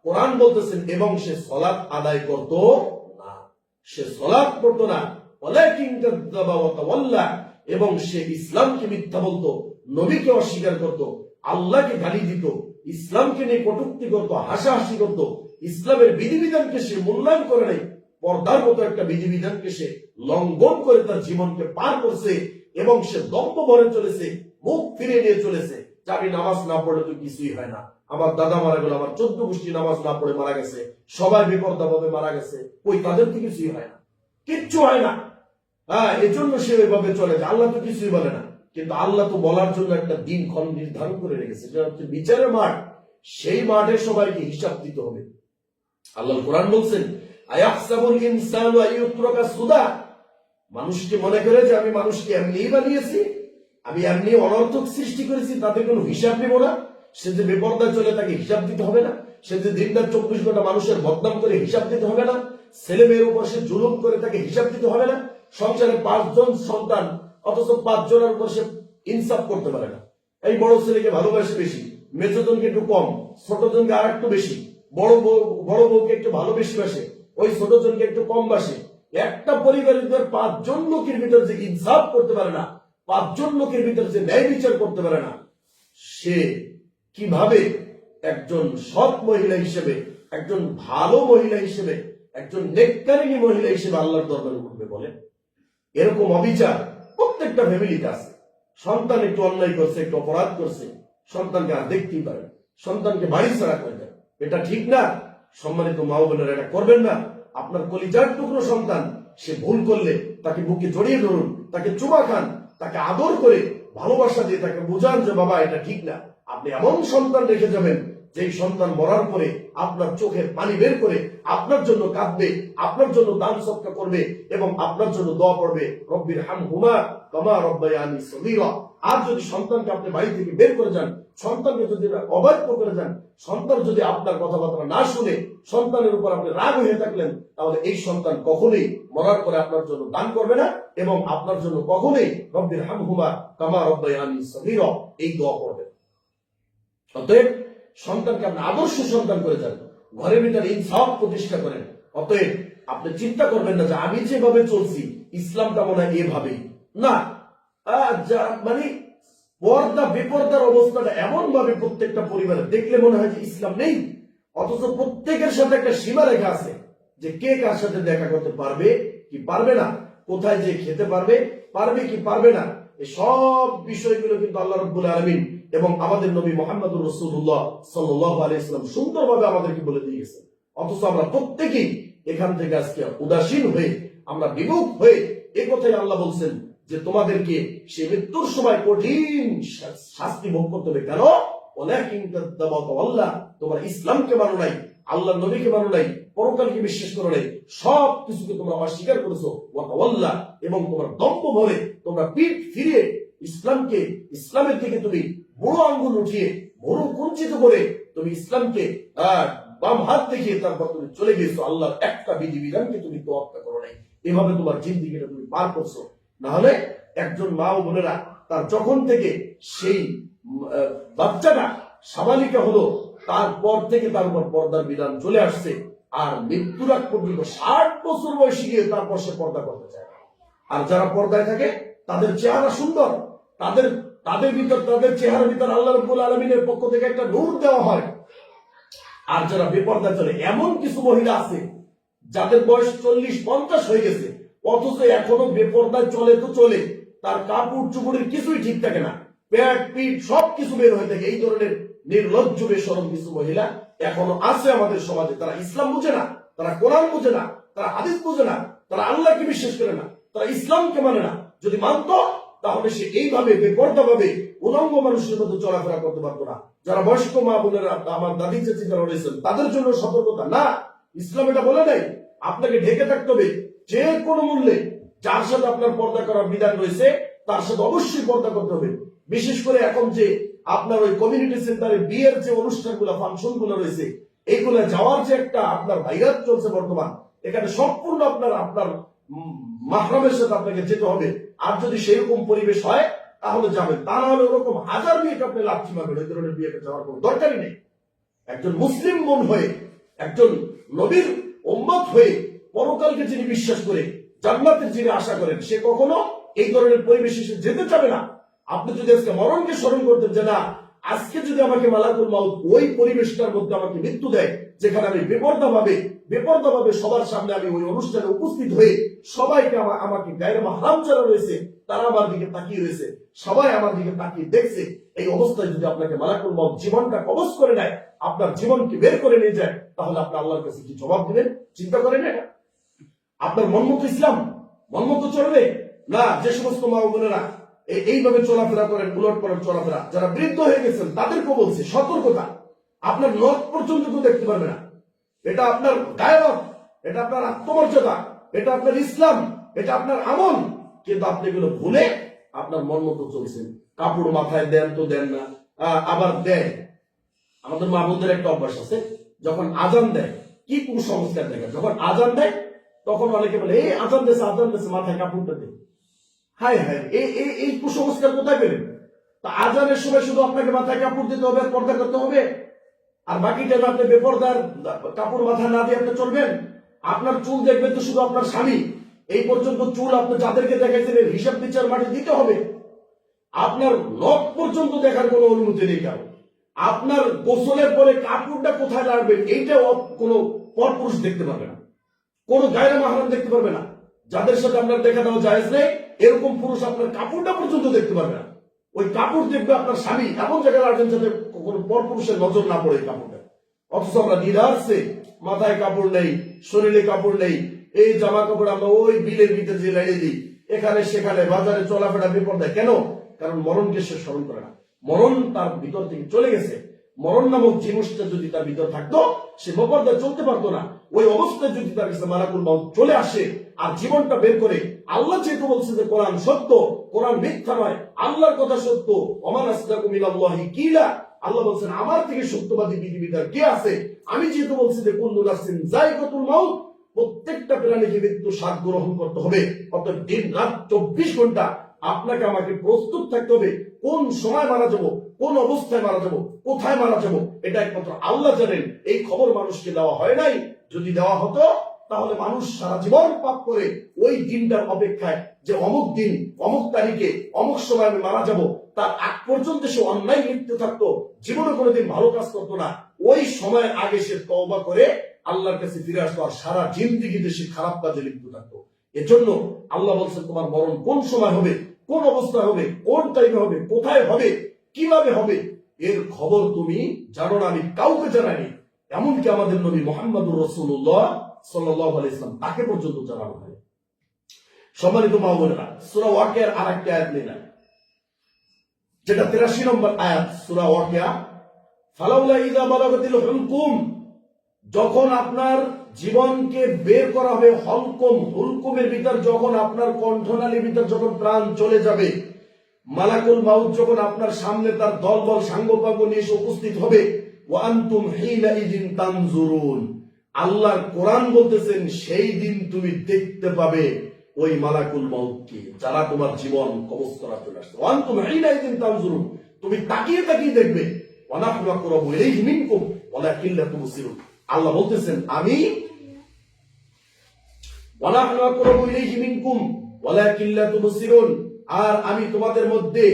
কোরআন বলতেছেন এবং সে সালাত আদায় করত না, সে সালাত পড়তো না। ওয়ালাকিন কাযাবা ওয়া তাওয়াল্লা, এবং সে ইসলামকে মিথ্যা বলতো, নবীকে অস্বীকার করত, আল্লাহকে গালি দিত, ইসলামকে নিয়ে কটূক্তি করত, হাসাহাসি করত, ইসলামের বিধিবিধানকে সে মূল্যায়ন করে নাই, পর্দার মতো একটা বিধিবিধানকে সে লঙ্ঘন করে তার জীবনকে পার করছে, এবং সে দম্ভ ভরে চলেছে, মুখ ফিরে নিয়ে চলেছে যে আমি নামাজ না পড়লে তো কিছুই হয় না, আমার দাদা মারা গেল, আমার 14 গোষ্ঠী নামাজ না পড়ে মারা গেছে, সবাই বেপরদা ভাবে মারা গেছে, ওই তাদের তো কিছুই হয় না, কিচ্ছু হয় না। এজন্য সে ওইভাবে চলে যায়, আল্লাহ তো কিছুই বলে না। কিন্তু আল্লাহ তো বলার জন্য একটা দিনক্ষণ নির্ধারণ করে রেখেছে, যেটা হচ্ছে বিচারের মাঠ। সেই মাঠে সবাইকে হিসাব দিতে হবে। আল্লাহ কোরআন বলছেন আয়াহসাবুল ইনসানু আইয়ুতরাকা সুদা, মানুষকে মনে করে যে আমি মানুষকে এমনিই বানিয়েছি, আমি এমনি অনর্থক সৃষ্টি করেছি, তাদের কোনো হিসাব নেব না। সে যে বেপরদায় চলে তাকে হিসাব দিতে হবে না, সে যে দিনরাত 24 ঘন্টা মানুষের বদনাম করে হিসাব দিতে হবে না, ছেলে মেয়ের উপর সে জুলুম করে তাকে হিসাব দিতে হবে না। সংসারে 5 জন সন্তান, অথচ 5 জনের উপর সে ইনসাফ করতে পারে না। এই বড় ছেলেকে ভালোবাসে বেশি, মেজো জনকে একটু কম, ছোট জনকে আর একটু বেশি, বড় বউকে একটু ভালো বেশি বাসে, ওই ছোট জনকে একটু কম বাসে। একটা পরিবারের ভিতর 5 জন লোকের ভিতর যে ইনসাফ করতে পারে না, 5 জন লোকের ভিতর যে ন্যায় বিচার করতে পারে না, সে কিভাবে একজন সৎ মহিলা হিসেবে, একজন ভালো মহিলা হিসেবে, একজন নেককারিনী মহিলা হিসেবে আল্লাহর দরবারে উঠবে বলেন? এরকম অবিচার প্রত্যেকটা ফ্যামিলিতে আছে। সন্তান একটু অন্যায় করছে, একটু অপরাধ করছে, সন্তানকে আর দেখতেই পারে, সন্তানকে বাড়ি ছাড়া করে দেয়। এটা ঠিক না। সম্মানিত মা ও বোনেরা, এটা করবেন না। আপনার কলিজার টুকরো সন্তান, সে ভুল করলে তাকে বুকে জড়িয়ে ধরুন, তাকে চুমা খান, তাকে আদর করে ভালোবাসা দিয়ে তাকে বুঝান যে বাবা এটা ঠিক না। আপনি এমন সন্তান রেখে যাবেন যেই সন্তান মরার পরে আপনার চোখের পানি বের করে আপনার জন্য কাঁদবে, আপনার জন্য দান সদকা করবে এবং আপনার জন্য দোয়া পড়বে, রব্বির হামহুমা কামা রব্বায়ানি সগীরা। আর যদি সন্তানকে আপনি বাড়ি থেকে বের করে যান, সন্তানকে যদি অবাধ্য করে যান, সন্তান যদি আপনার কথাবার্তা না শুনে সন্তানের উপর আপনি রাগ হয়ে থাকলেন, তাহলে এই সন্তান কখনোই মরার পরে আপনার জন্য দান করবে না এবং আপনার জন্য কখনোই রব্বির হামহুমা কামা রব্বায়ানি সগীরা এই দোয়া করবে। অতএব সন্তানকে আপনি আদর্শ সন্তান করে যান, ঘরের ভিতরে ইনসাফ প্রতিষ্ঠা করেন। অতএব আপনি চিন্তা করবেন না যে আমি যেভাবে চলছি ইসলামটা মনে হয় এভাবেই না। মানে পর্দা বেপর্দার অবস্থাটা এমন ভাবে প্রত্যেকটা পরিবারে দেখলে মনে হয় যে ইসলাম নেই, অথচ প্রত্যেকের সাথে একটা সীমা রেখা আছে যে কে কার সাথে দেখা করতে পারবে কি পারবে না, কোথায় যে খেতে পারবে কি পারবে না। এই সব বিষয়গুলো কিন্তু আল্লাহ রাব্বুল আলামিন এবং আমাদের নবী মুহাম্মদুর রাসূলুল্লাহ সাল্লাল্লাহু আলাইহি ওয়াসাল্লাম সুন্দরভাবে আমাদেরকে বলে দিয়ে গেছেন। অথচ আমরা প্রত্যেকেই এখান থেকে আজকে উদাসীন হয়ে, আমরা বিমুখ হয়ে, এই কথাই আল্লাহ বলছেন যে তোমাদেরকে সেই মৃত্যুর সময় কঠিন শাস্তি ভোগ করতে হবে। কেন? ওয়ালাকিন কাযাবা ওয়া তাওয়াল্লা, তোমরা ইসলামকে মানো নাই, আল্লাহর নবীকে মানো নাই, পরকালকে বিশ্বাস করো নাই, সব কিছুকে তোমরা অস্বীকার করেছো, ওয়া তাওয়াল্লা, এবং তোমার দম্ভ ভরে তোমরা পিঠ ফিরিয়ে ইসলামের দিকে তুমি বুড়ো আঙ্গুল উঠিয়ে, বুড়ো কুঞ্চিত করে তুমি ইসলামকে বাম হাত দেখিয়ে তারপর তুমি চলে গিয়েছো, আল্লাহর একটা বিধিবিধানকে তুমি তোয়াক্কা করো নাই। এভাবে তোমার জিন্দেগিটা তুমি পার করছো। না হলে একজন মা ও বোনেরা তার যখন থেকে সেই বাচ্চাটা সাবালিকা হলো, তারপর থেকে তার উপর পর্দার বিধান চলে আসছে, আর মৃত্যুর আগ পর্যন্ত 60 বছর বয়সে গিয়ে তারপর সে পর্দা করতে চায়। আর যারা পর্দায় থাকে তাদের চেহারা সুন্দর, তাদের তাদের ভিতর তাদের চেহারার ভিতর আল্লাহ রাব্বুল আলামিনের পক্ষ থেকে একটা নূর দেওয়া হয়। আর যারা বেপর্দা চলে, এমন কিছু মহিলা আছে যাদের বয়স 40-50 হয়ে গেছে, অথচ এখনো বেপর্দায় চলে তো চলে, তার কাপড় চুপড়ের কিছুই ঠিক থাকে না, পেট পিঠ সবকিছু বের হয়ে থাকে। এই ধরনের নির্লজ্জ বেশরম কিছু মহিলা এখনো আছে আমাদের সমাজে। তারা ইসলাম বুঝে না, তারা কোরআন বুঝে না, তারা হাদিস বুঝে না, তারা আল্লাহকে বিশ্বাস করে না, তারা ইসলামকে মানে না। যদি মানত তাহলে সে এইভাবে বেপর্দা ভাবে উলঙ্গ মানুষের মধ্যে চলাফেরা করতে পারতো না। যারা বয়স্ক মা বোনেরা, আমার দাদি চাচি যারা রয়েছেন, তাদের জন্য সতর্কতা, না, ইসলাম এটা বলে নাই আপনাকে ঢেকে থাকতে হবে যে কোনো মূল্যে। যার সাথে আপনার পর্দা করার বিধান রয়েছে তার সাথে অবশ্যই পর্দা করতে হবে। বিশেষ করে এখন যে আপনার ওই কমিউনিটি সেন্টারে বিয়ের যে অনুষ্ঠানগুলো, ফাংশন গুলো রয়েছে, এইগুলা যাওয়ার যে একটা আপনার ভাইরাস চলছে বর্তমান, এখানে সম্পূর্ণ আপনার মাহরামের সাথে আপনাকে যেতে হবে। আর যদি সেরকম পরিবেশ হয় তাহলে যাবেন, তা না হলে ওরকম হাজার বিয়েকে আপনি লাথি মারবেন। ওই ধরনের বিয়েতে যাওয়ার কোনো দরকারই নেই। একজন মুসলিম বোন হয়ে, একজন নবীর উম্মত হয়ে, পরকালকে যিনি বিশ্বাস করে, জান্নাতের যিনি আশা করেন, সে কখনো এই ধরনের পরিবেশে সে যেতে চাবে না। আপনি যদি আজকে মরণকে স্মরণ করতেন যে না, আজকে যদি আমাকে মালাকুল মাউত ওই পরিবেশটার মধ্যে আমাকে মৃত্যু দেয়, যেখানে আমি বেপর্দা ভাবে সবার সামনে আমি ওই অনুষ্ঠানে উপস্থিত হয়ে সবাইকে আমাকে গায়ের মাহরাম যারা রয়েছে তারা আমার দিকে তাকিয়ে রয়েছে, সবাই আমার দিকে তাকিয়ে দেখছে, এই অবস্থায় যদি আপনাকে মালাকুল মাউত জীবনটা কবজ করে নেয়, আপনার জীবনকে বের করে নিয়ে যায়, তাহলে আপনি আল্লাহর কাছে কি জবাব দিবেন? চিন্তা করেন এটা। আপনার মন মতো ইসলাম, মন মতো চলবে না। যে সমস্ত মা বোনেরা এইভাবে চলাফেরা করেন, উলট পালট চলাফেরা, যারা বৃদ্ধ হয়ে গেছেন তাদেরকে বলছে সতর্কতা। আপনার নখ পর্যন্ত কেউ দেখতে পারবে না। এটা আপনার গায়রত, এটা আপনার আত্মমর্যাদা, এটা আপনার ইসলাম, এটা আপনার আমল। কিন্তু আপনি এগুলো ভুলে আপনার মন মতো চলছেন। কাপড় মাথায় দেন তো দেন না, আবার দেয়। আমাদের মা বোনদের একটা অভ্যাস আছে, যখন আজান দেয়, কি কুসংস্কার দেখে, যখন আজান দেয় তখন অনেকে বলে এই আজান দেশে মাথায় কাপড়টা দেয়। হায় হায়, এই কুসংস্কার কোথায় পেলেন? তা আজানের সময় শুধু আপনাকে মাথায় কাপড় দিতে হবে, পর্দা করতে হবে, আর বাকি টাইমে আপনি বেপর্দার কাপড় মাথায় না দিয়ে আপনি চলবেন? আপনার চুল দেখবেন তো শুধু আপনার স্বামী। এই পর্যন্ত চুল আপনি যাদেরকে দেখাইছেন এর হিসাব বিচার মাটি দিতে হবে। আপনার নখ পর্যন্ত দেখার কোনো অনুমতি নেই কারণ। আপনার গোসলের পরে কাপড়টা কোথায় রাখবেন এইটাও কোনো পরপুরুষ দেখতে পারবে না, কোনো গায়রে মাহরাম দেখতে পারবে না। যাদের সাথে আপনার দেখা দেওয়া জায়েজ নেই এরকম পুরুষ আপনার কাপড়টা পর্যন্ত দেখতে পারবে না। ওই কাপড় দেখবে আপনার স্বামী, এমন জায়গায় রাখবেন যাতে কোনো পরপুরুষের নজর না পড়ে কাপড়টা। অথচ আমরা নিরার্সে মাথায় কাপড় নেই, শরীরে কাপড় নেই, এই জামা কাপড় আমরা ওই বিলের ভিতরে যে লাগিয়ে দিই, এখানে সেখানে বাজারে চলাফেরা বিপর্যয়। কেন? কারণ মরণকে সে স্মরণ করে না। মরণ তার ভিতর থেকে চলে গেছে। মরণ নামক জিনিসটা যদি তার ভিতর থাকতো সে বেপরদা চলতে পারতো না। ওই অবস্থায় যদি তার কাছে মালাকুল মাউত চলে আসে আর জীবনটা বের করে, আল্লাহ যেহেতু বলছে যে কোরআন সত্য, কোরআন মিথ্যা নয়, আল্লাহর কথা সত্য, ওমান আসদাকু মিনাল্লাহি কিলা, আল্লাহ বলছেন আমার থেকে সত্যবাদী পৃথিবীতে কে আছে? আমি যেহেতু বলছি যে কুল্লু নাফসিন যায়কাতুল মাউত, প্রত্যেকটা প্রাণীকে মৃত্যু স্বাদ গ্রহণ করতে হবে। অর্থাৎ দিন রাত 24 ঘন্টা আপনাকে আমাকে প্রস্তুত থাকতে হবে কোন সময় মারা যাব, কোন অবস্থায় মারা যাব, কোথায় মারা যাব, এটা একমাত্র আল্লাহ জানেন। এই খবর মানুষকে দেওয়া হয় নাই। যদি দেওয়া হতো তাহলে মানুষ সারা জীবন পাপ করে ওই দিনটার অপেক্ষায় যে অমুক দিন অমুক তারিখে অমুক সময় আমি মারা যাব, তার আগ পর্যন্ত সে অন্যায় লিপ্ত থাকতো, জীবনে কোনোদিন ভালো কাজ করতো না। ওই সময়ের আগে সে তওবা করে আল্লাহর কাছে ফিরে আসতো, আর সারা জিন্দেগিতে সে খারাপ কাজে লিপ্ত থাকতো। এজন্য আল্লাহ বলছেন তোমার মরণ কোন সময় হবে, কোন অবস্থায় হবে, কোন টাইমে হবে, কোথায় হবে, কিভাবে হবে, এর খবর তুমি জানো না, আমি কাউকে জানাইনি। এমনকি আমাদের নবী মুহাম্মদুর রাসূলুল্লাহ সাল্লাল্লাহু আলাইহি ওয়াসাল্লাম তাকে পর্যন্ত জানানো হয়। সম্মানিত মা বোনেরা, সূরা ওয়াকিয়ার আরেকটা আয়াত নিয়ে নেন, যেটা 83 নম্বর আয়াত সূরা ওয়াকিয়া। ফালাউলা ইযা বালাগাতিল হুলকুম, যখন আপনার জীবনকে বের করা হবে হুলকুমের ভিতর, যখন আপনার কণ্ঠনালীর ভিতর যখন প্রাণ চলে যাবে, মালাকুল মাউত যখন আপনার সামনে তার দলবল সাঙ্গপাঙ্গ নিয়ে এসে উপস্থিত হবে, ওয়া আনতুম হিনাইযিন তানজুরুন, আল্লাহর কোরআন বলতেছেন সেই দিন তুমি দেখতে পাবে ওই মালাকুল মাউতকে, যারা তোমার জীবন কবজ করার জন্য আসছে। ওয়া আনতুম হিনাইযিন তানজুরুন, তুমি তাকিয়ে তাকিয়ে দেখবে। ওয়া নাহনু আকরাবু ইলাইহি মিনকুম ওয়ালাকিন লা তুবসিরুন, আল্লাহ বলতেছেন আমি ওয়া নাহনু আকরাবু ইলাইহি মিনকুম, ওয়ালাকিন লা তুবসিরুন, আর আমি তোমাদের মধ্যে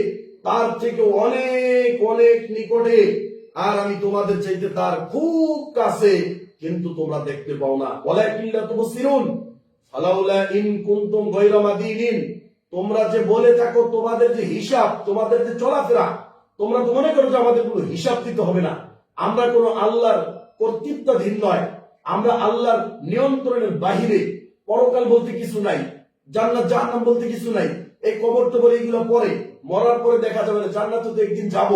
তার থেকে অনেক অনেক নিকটে, আর আমি তোমাদের চাইতে তার খুব কাছে, কিন্তু তোমরা দেখতে পাও না। ওয়ালাকিন লা তুবসিরুন ফালাউলা ইন কুনতুম গায়রা মাদিনিন, তোমরা যে বলে থাকো তোমাদের যে হিসাব, তোমাদের যে চলাফেরা, তোমরা তো মনে করো যে আমাদের কোনো হিসাব দিতে হবে না, আমরা কোনো আল্লাহর কর্তৃত্বাধীন নয়, আমরা আল্লাহর নিয়ন্ত্রণের বাহিরে, পরকাল বলতে কিছু নাই, জান্নাত জাহান্নাম বলতে কিছু নাই, এই কবর তো বলে এগুলো পরে, মরার পরে দেখা যাবে না, জান্নাতে তো একদিন যাব।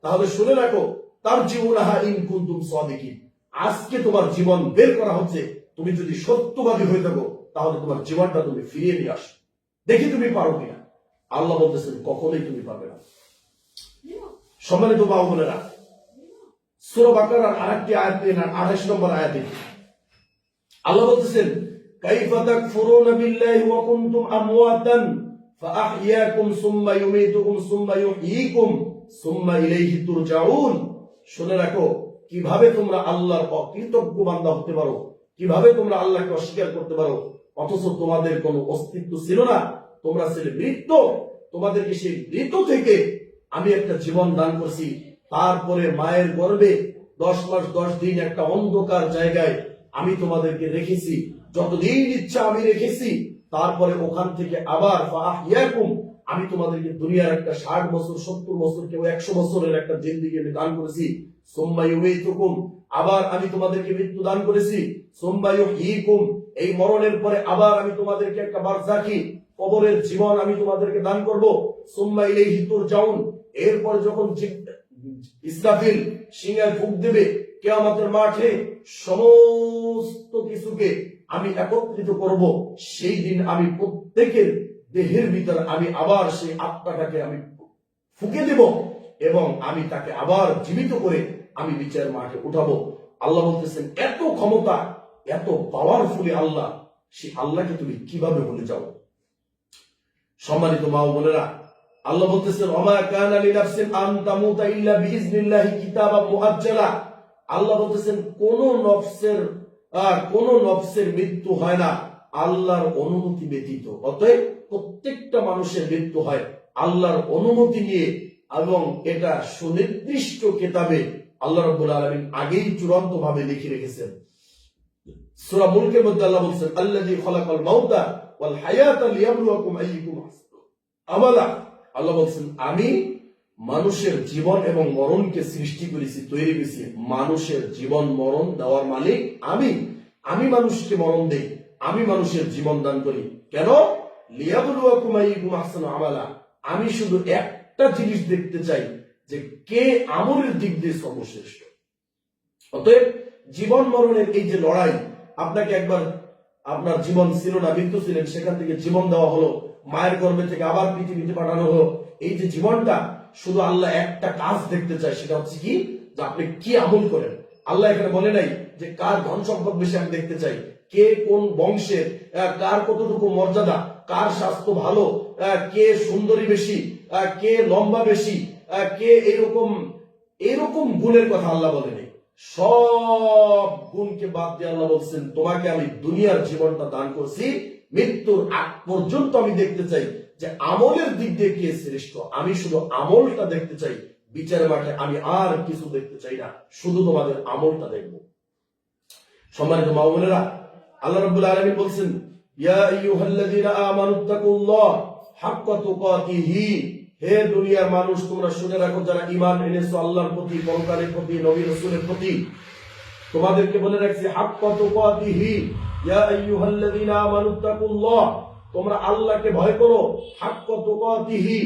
তাহলে শুনে রাখো, তার জীবনাহা ইন কুনতুম সাদিকিন, আজকে তোমার জীবন বের করা হচ্ছে, তুমি যদি সত্যবাদী হয়ে থাকো তাহলে তোমার জীবনটা তুমি ফিরিয়ে নিয়ে আসো, দেখি তুমি পারো কিনা। আল্লাহ বলতেছেন কখনোই তুমি পারবে না। সম্মানিত মা ও বোনেরা, সূরা বাকারার আরেকটি আয়াত নিয়ে 28 নম্বর আয়াতে আল্লাহ বলতেছেন কাইফা তাকফুরুনা বিল্লাহি ওয়া কুনতুম আমওয়াতান ফাআহইয়াকুম সুম্মা ইউমীতুকুম সুম্মা ইউহয়ীকুম সুম্মা ইলাইহি তুরজাউন। শুনে রাখো, কিভাবে তোমরা আল্লাহর অকৃতজ্ঞ বান্দা হতে পারো, কিভাবে তোমরা আল্লাহকে অস্বীকার করতে পারো, অথচ তোমাদের কোনো অস্তিত্ব ছিল না, তোমরা ছিলে মৃত, তোমাদেরকে সেই মৃত থেকে আমি একটা জীবন দান করছি, তারপরে মায়ের গর্ভে 10 মাস 10 দিন একটা অন্ধকার জায়গায় আমি তোমাদেরকে রেখেছি, যতদিন ইচ্ছা আমি রেখেছি, তারপরে ওখান থেকে আবার ফাআহইয়াকুম, আমি তোমাদেরকে দুনিয়ার একটা 60 বছর 70 বছর কেউ 100 বছরের একটা জিন্দেগি আমি দান করেছি, সুম্মা ইউমীতুকুম, আবার আমি তোমাদেরকে মৃত্যু দান করেছি, সুম্মা ইউহয়ীকুম, এই মরণের পরে আবার আমি তোমাদেরকে একটা বারজাখি কবরের জীবন আমি তোমাদেরকে দান করব, সুম্মা ইলাইহি তুরজাউন, এরপর যখন ইসরাফিল সিংহায় ফুঁক দেবে কিয়ামতের মাঠে, সমস্ত কিছুকে আমি একত্রিত করব, সেই দিন আমি প্রত্যেকের দেহের ভিতর আমি আবার সেই আত্মাটাকে আমি ফুঁকে দেব এবং আমি তাকে আবার জীবিত করে আমি বিচার মাঠে উঠাবো। আল্লাহ বলতেছেন এত ক্ষমতা, এত পাওয়ারফুলি আল্লাহ, সেই আল্লাহকে তুমি কিভাবে ভুলে যাও? সম্মানিত মা ও বোনেরা, আল্লাহ বলতেছেন ওমা কানা লিনাফসিন আন তামুতা ইল্লা বিইজনিল্লাহি কিতাবাম মুআজ্জালা, আল্লাহ বলতেছেন কোন নফসের মৃত্যু হয় না আল্লাহর অনুমতি ব্যতীত। অতএব প্রত্যেকটা মানুষের মৃত্যু হয় আল্লাহর অনুমতি নিয়ে, এবং এটা সুনির্দিষ্ট কিতাবে আল্লাহ রাব্বুল আলামিন আগেই চূড়ান্ত ভাবে লিখে রেখেছেন। সূরা মুলকের মধ্যে আল্লাহ বলছেন আল্লাযী খালাকাল মাউতা ওয়াল হায়াতা লিয়াবলুয়াকুম আইয়ুকুম আহসানু আমালা, আল্লাহ বলছেন আমি মানুষের জীবন এবং মরণকে সৃষ্টি করেছি, তৈরি করেছি, মানুষের জীবন মরণ দেওয়ার মালিক আমি মানুষকে মরণ দেই, আমি মানুষের জীবন দান করি। কেন? লিয়াবলুয়াকুম আইয়ুকুম আহসানু আমালা, আমি শুধু একটা জিনিস দেখতে চাই যে কে আমলের দিক দিয়ে সর্বশ্রেষ্ঠ। অতএব জীবন মরণের এই যে লড়াই, আপনাকে একবার আপনার জীবন ছিল না, মৃত্যু ছিলেন, সেখান থেকে জীবন দেওয়া হলো, মায়ের গর্ভে থেকে আবার পৃথিবীতে পাঠানো হলো, এই যে জীবনটা, শুধু আল্লাহ একটা কাজ দেখতে চায়, সেটা হচ্ছে কি, যে আপনি কি আমল করেন। আল্লাহ এখানে বলে নাই যে কার ধন সম্পদ বেশি আমি দেখতে চাই, কে কোন বংশের, কার কতটুকু মর্যাদা, কার স্বাস্থ্য ভালো, কে সুন্দরী বেশি, কে লম্বা বেশি, কে এরকম গুণের কথা আল্লাহ বলেনি। সব গুণকে বাদ দিয়ে আল্লাহ বলছেন তোমাকে আমি দুনিয়ার জীবনটা দান করছি, মৃত্যুর আগ পর্যন্ত আমি দেখতে চাই যে আমলের দিক দিয়ে কে শ্রেষ্ঠ, আমি শুধু আমলটা দেখতে চাই, বিচারের মাঠে আমি আর কিছু দেখতে চাই না, শুধু তোমাদের আমলটা দেখব। সম্মানিত মা বোনেরা, আল্লাহ রাব্বুল আলামিন বলছেন ইয়া আইয়ুহাল্লাযীনা আমানুত্তাকুল্লাহ হাক্কা তুকাতিহি, হে দুনিয়ার মানুষ তোমরা শুনে রাখো, যারা ঈমান এনেছো আল্লাহর প্রতি, পরকালের প্রতি, নবী রাসূলের প্রতি, তোমাদেরকে বলে রাখছি হাক্কা তুকাতিহি, ইয়া আইয়ুহাল্লাযীনা আমানুত্তাকুল্লাহ, তোমরা আল্লাহকে ভয় করো, হাক্কা তুকাতিহি,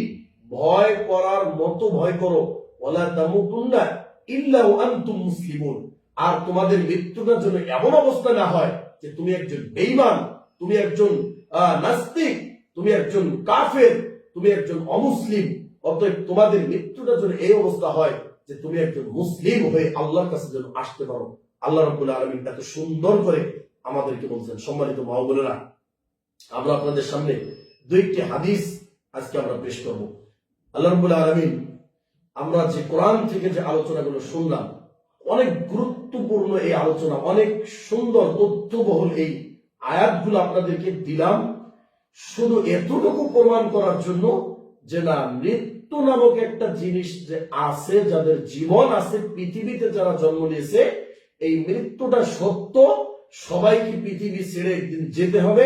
ভয় করার মতো ভয় করো, ওয়ালা তামুতুন্না ইল্লা ওয়া আনতুম মুসলিমুন, আর তোমাদের মৃত্যুটা যেন এমন অবস্থা না হয় যে তুমি একজন বেঈমান, তুমি একজন নাস্তিক, তুমি একজন কাফের, তুমি একজন অমুসলিম। অতএব তোমাদের মৃত্যুটা যেন এই অবস্থা হয় যে তুমি একজন মুসলিম হয়ে আল্লাহর কাছে যেন আসতে পারো। আল্লাহ রাব্বুল আলামিন এত সুন্দর করে আমাদেরকে বলছেন। সম্মানিত মা বোনেরা, আমরা আপনাদের সামনে দুইটি হাদিস আজকে আমরা পেশ করব। আল্লাহ রাব্বুল আলামিন আমরা যে কোরআন থেকে যে আলোচনাগুলো শুনলাম, অনেক গুরুত্বপূর্ণ এই আলোচনা, অনেক সুন্দর তথ্যবহুল এই আয়াতগুলো আপনাদেরকে দিলাম। শুধু এতটুকু প্রমাণ করার জন্য যে না, মৃত্যু নামক একটা জিনিস যে আছে, যাদের জীবন আছে, পৃথিবীতে যারা জন্ম নিয়েছে, এই মৃত্যুটা সত্য। সবাইকে পৃথিবী ছেড়ে একদিন যেতে হবে।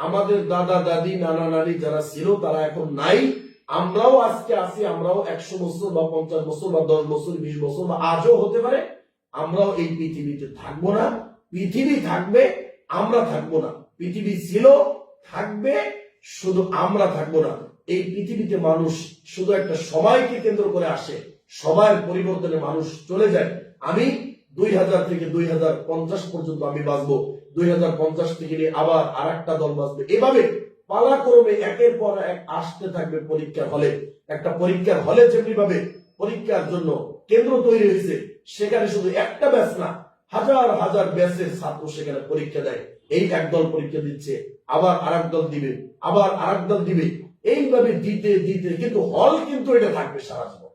আমাদের দাদা দাদি নানা নানি যারা ছিল তারা এখন নাই, আমরাও আজকে আছি, আমরাও 100 বছর বা 50 বছর বা 10 বছর 20 বছর বা আজও হতে পারে আমরাও এই পৃথিবীতে থাকবো না। পৃথিবী থাকবে, আমরা থাকবো না। পৃথিবী ছিল, থাকবে, শুধু আমরা থাকবো না। এই পৃথিবীতে মানুষ শুধু একটা সময়কে কেন্দ্র করে আসে, সময়ের পরিবর্তনে মানুষ চলে যায়। আমি 2000 থেকে 2050 পর্যন্ত আমি বাঁচবো, 2050 থেকে নিয়ে আবার আর একটা দল বাঁচবে। এভাবে পালাক্রমে একের পর এক আসতে থাকবে পরীক্ষার হলে। একটা পরীক্ষার হলে যেমনি ভাবে পরীক্ষার জন্য কেন্দ্র তৈরি হয়েছে, সেখানে শুধু একটা ব্যাচ না, হাজার হাজার ব্যাচের ছাত্র সেখানে পরীক্ষা দেয়। এই একদল পরীক্ষা দিচ্ছে, আবার আরেক দল দিবে, আবার আরেক দল দিবে, এইভাবে দিতে দিতে কিন্তু হল কিন্তু এটা থাকবে সারা জীবন।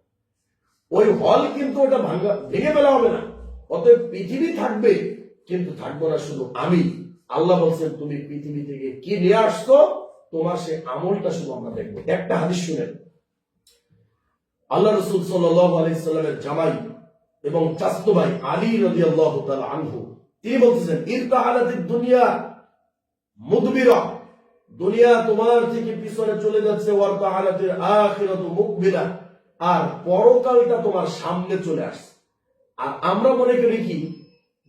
ওই হল কিন্তু ওটা ভেঙে ফেলা হবে না। অতএব পৃথিবী থাকবে, কিন্তু থাকবো না শুধু আমি। আল্লাহ বলছেন তুমি পৃথিবী থেকে কি নিয়ে আসছো, তোমার সে আমলটা শুধু আমরা দেখবো। একটা হাদিস শুনেন, আল্লাহ রাসূল সাল্লাল্লাহু আলাইহি সাল্লামের জামাই এবং চাচাতো ভাই আলী রাদিয়াল্লাহু তাআলা আনহু, তিনি বলতেছেন ইরতাহালাতিদ দুনিয়া মুদবিরা, দুনিয়া তোমার থেকে পিছনে চলে যাচ্ছে, ওয়ারতাহালাতিল আখিরাতু মুকবিলা, আর পরকালটা তোমার সামনে চলে আসছে। আর আমরা মনে করি কি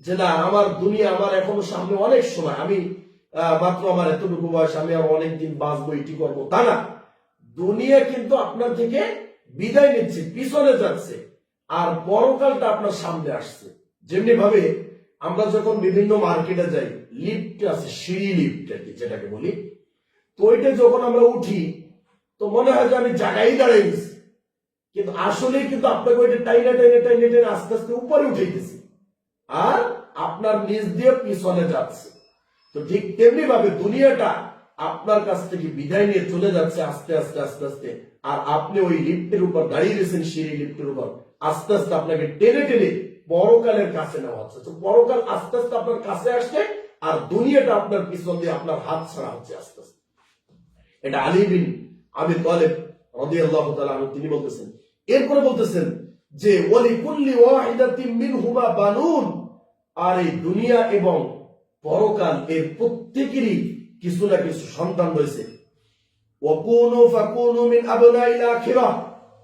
যে না, আমার দুনিয়া, আমার এখনো সামনে অনেক সময়, আমি মাত্র আমার এতটুকু বয়স, আমি আর অনেকদিন বাঁচবো, এটি করবো, তা না। দুনিয়া কিন্তু আপনার থেকে বিদায় নিচ্ছে, পিছনে যাচ্ছে, আর পরকালটা আপনার সামনে আসছে। যেমনি ভাবে আমরা যখন বিভিন্ন মার্কেটে যাই, লিফট আছে, সিঁড়ি লিফট আর কি যেটাকে বলি, তো ওইটা যখন আমরা উঠি তো মনে হয় যে আমি জায়গায় দাঁড়িয়ে গেছি, কিন্তু আসলে কিন্তু আপনাকে ওইটা টাইনে টাইনে টাইনে টাইনে আস্তে আস্তে উপরে উঠেইতেছে, আর আপনার নিচ দিয়ে পিছনে যাচ্ছে। তো ঠিক তেমনি ভাবে দুনিয়াটা আপনার কাছ থেকে বিদায় নিয়ে চলে যাচ্ছে আস্তে আস্তে আস্তে আস্তে, আর আপনি ওই লিফটের উপর দাঁড়িয়ে গেছেন, সিঁড়ি লিফটের উপর, আস্তে আস্তে আপনাকে টেনে টেনে পরকালের কাছে নেওয়া হচ্ছে। তো পরকাল আস্তে আস্তে আপনার কাছে আসছে, আর দুনিয়াটা আপনার পিছন দিয়ে আপনার হাত ছাড়া হচ্ছে আস্তে আস্তে। এটা আলী বিন আবি তালেব রাদিয়াল্লাহু তাআলা আনহু তিনি বলতেছেন। এরপরে বলতেছেন যে ওয়ালিকুল্লি ওয়াহিদাতিন মিনহুমা বানুন, আর এই দুনিয়া এবং পরকাল এর প্রত্যেকেরই কিছু না কিছু সন্তান রয়েছে। ওয়াকুনু ফাকুনু মিন আবনাইল আখিরাহ,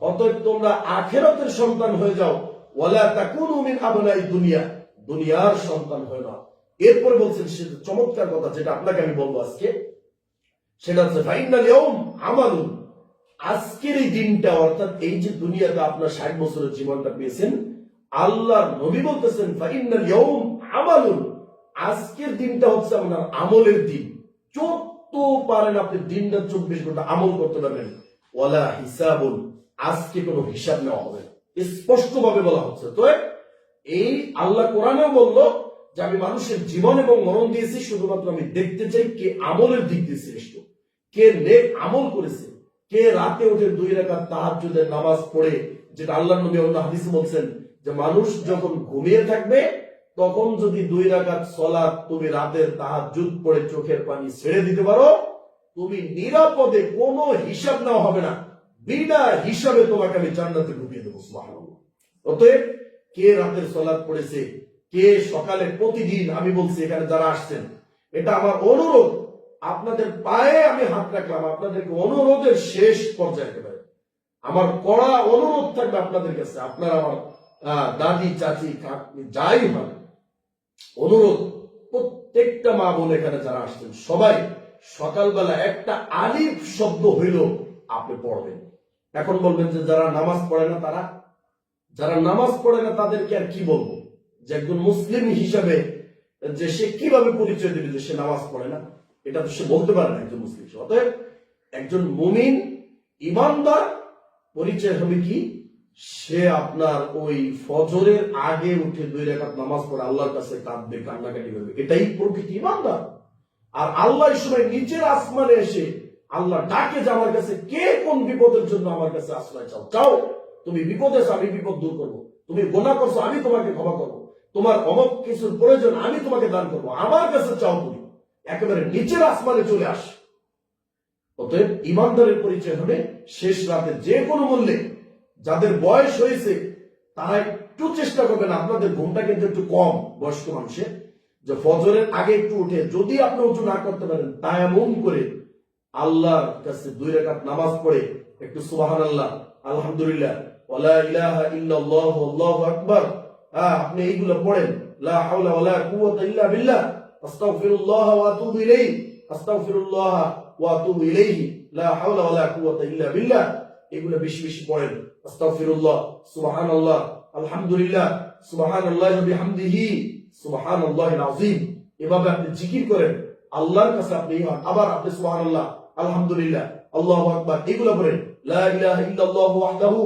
অতএব তোমরা আখিরাতের সন্তান হয়ে যাও। ওয়ালা তাকুনু মিন আবনাই দুনিয়া, দুনিয়ার সন্তান হয়ে নাও। এরপর বলছেন সে চমৎকার কথা, যেটা আপনাকে আমি বলবো আজকে, সেটা হচ্ছে ফাইনাল ইয়াউম আমালুন, আজকের এই দিনটা, অর্থাৎ এই যে দুনিয়াতে আপনার 60 বছরের জীবনটা পেয়েছেন, আল্লাহর নবী বলতেছেন ফাইনাল ইয়াউম আমালুন, আজকের দিনটা হচ্ছে আপনার আমলের দিন। যত পারেন আপনি দিনটা 24 ঘন্টা আমল করতে পারবেন। ওয়ালা হিসাবুন, আজকে কোনো হিসাব নেওয়া হবে না, স্পষ্ট ভাবে বলা হচ্ছে। তো এই আল্লাহ কোরআনেও বললো যে আমি মানুষের জীবন এবং মরণ দিয়েছি শুধুমাত্র আমি দেখতে চাই কে আমলের দিক দিয়ে শ্রেষ্ঠ, কে নেক আমল করেছে, কে রাতে উঠে 2 রাকাত তাহাজ্জুদের নামাজ পড়ে, যেটা আল্লাহর নবী অন্য হাদিসে বলছেন যে মানুষ যখন ঘুমিয়ে থাকবে তখন যদি 2 রাকাত সালাত তুমি রাতের তাহাজ্জুদ পড়ে চোখের পানি ছেড়ে দিতে পারো, তুমি নিরাপদে, কোনো হিসাব নেওয়া হবে না, বিনা হিসাবে তোমাকে আমি জান্নাতে ঢুকিয়ে দেবো। সুবহানাল্লাহ। অতএব কে রাতের সালাত পড়েছে, কে সকালে, প্রতিদিন আমি বলছি এখানে যারা আসছেন, এটা আমার অনুরোধ, আপনাদের পায়ে আমি হাত রাখলাম, আপনাদেরকে অনুরোধের শেষ পর্যায়ে একেবারে আমার কড়া অনুরোধ থাকবে আপনাদের কাছে, আপনার আমার দাদি চাচি কাকি যাই হয়, অনুরোধ প্রত্যেকটা মা বোন এখানে যারা আসছেন সবাই সকালবেলা একটা আলিফ শব্দ হইল আপনি পড়বেন। এখন বলবেন যে যারা নামাজ পড়ে না, তারা, যারা নামাজ পড়ে না তাদেরকে আর কি বলবো, যে একজন মুসলিম হিসাবে যে সে কিভাবে পরিচয় দেবে যে সে নামাজ পড়ে না, এটা তো সে বলতে পারে না একজন মুসলিম। অতএব একজন মুমিন ইমানদার পরিচয় হবে কি, সে আপনার ওই ফজরের আগে উঠে 2 রাকাত নামাজ পড়ে আল্লাহর কাছে কাঁদবে, কান্নাকাটি করবে, এটাই প্রকৃতি ইমানদার। আর আল্লাহ এই সময় নিচের আসমানে এসে আল্লাহ ডাকে যে আমার কাছে কে কোন বিপদের জন্য আমার কাছে আশ্রয় চাও, চাও তুমি বিপদে আছো আমি বিপদ দূর করবো, তুমি গুনাহ করছো আমি তোমাকে ক্ষমা করবো, তোমার অমুক কিছুর প্রয়োজন আমি তোমাকে দান করবো, আমার কাছে চাও, তুমি একেবারে নিচের আসমানে চলে আস। অতএব ইমানদারের পরিচয় হবে শেষ রাতে যে কোনো মূল্যে। যাদের বয়স হয়েছে তারা একটু চেষ্টা করবেন, আপনাদের ঘুমটা কিন্তু একটু কম বয়স্ক মানুষের, যে ফজরের আগে একটু উঠে যদি আপনি উঁচু না করতে পারেন তায়াম্মুম করে আল্লাহর কাছে 2 রাকাত নামাজ পড়ে একটু সুবহানাল্লাহ, আলহামদুলিল্লাহ, ওয়ালা ইলাহা ইল্লাল্লাহ, আল্লাহু আকবার, আপনি এইগুলো পড়েন, লা হাওলা ওয়ালা কুওয়াতা ইল্লা বিল্লাহ, আস্তাগফিরুল্লাহ ওয়া আতুবু ইলাইহি, আস্তাগফিরুল্লাহ ওয়া আতুবু ইলাইহি, লা হাওলা ওয়ালা কুওয়াতা ইল্লা বিল্লাহ, এগুলো বেশি বেশি পড়েন। আস্তাগফিরুল্লাহ, সুবহানাল্লাহ, আলহামদুলিল্লাহ, সুবহানাল্লাহি ওয়া বিহামদিহি, সুবহানাল্লাহিল আযীম, এভাবে আপনি জিকির করেন আল্লাহর কাছে। আপনি আবার আপনি সুবহানাল্লাহ, আলহামদুলিল্লাহ, আল্লাহু আকবার এগুলো পড়েন। লা ইলাহা ইল্লাল্লাহ ওয়াহদাহু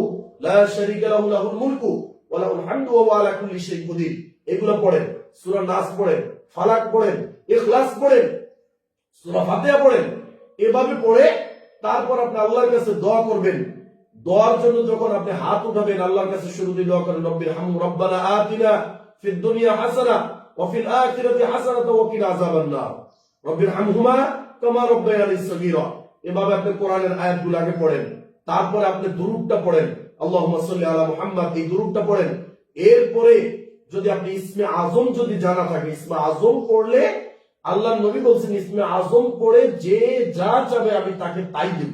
লা শারীকা লাহু লাহুল মুলকু ওয়া লাহুল হামদু ওয়া হুয়া আলা কুল্লি শাইইন কাদির, এগুলো পড়েন। সূরা নাস পড়েন, ফালাক পড়েন, ইখলাস পড়েন, সূরা ফাতিহা পড়েন। এভাবে পড়ে তারপর আপনি আল্লাহর কাছে দোয়া করবেন। দোয়ার জন্য যখন আপনি হাত উঠাবেন আল্লাহর কাছে শুরুতে দোয়া করেন, রব্বির হাম রব্বানা আতিনা ফিদ দুনিয়া হাসানা ওয়া ফিল আখিরাতি হাসানাতাও ওয়া কিনা আযাবান নার, রব্বির হামহুমা কামা রাব্বায়ানি সগীরা। এভাবে আপনি কোরআনের আয়াতগুলো আগে পড়েন, তারপরে আপনি দুরূদটা পড়েন, আল্লাহুম্মা সাল্লি আলা মুহাম্মাদ, এই দুরূদটা পড়েন। এরপরে যদি আপনি ইসমে আজম যদি জানা থাকে, ইসমে আজম পড়লে আল্লাহ নবী বলছেন ইসমে আজম পড়ে যে যা চাবে আমি তাকে তাই দেব।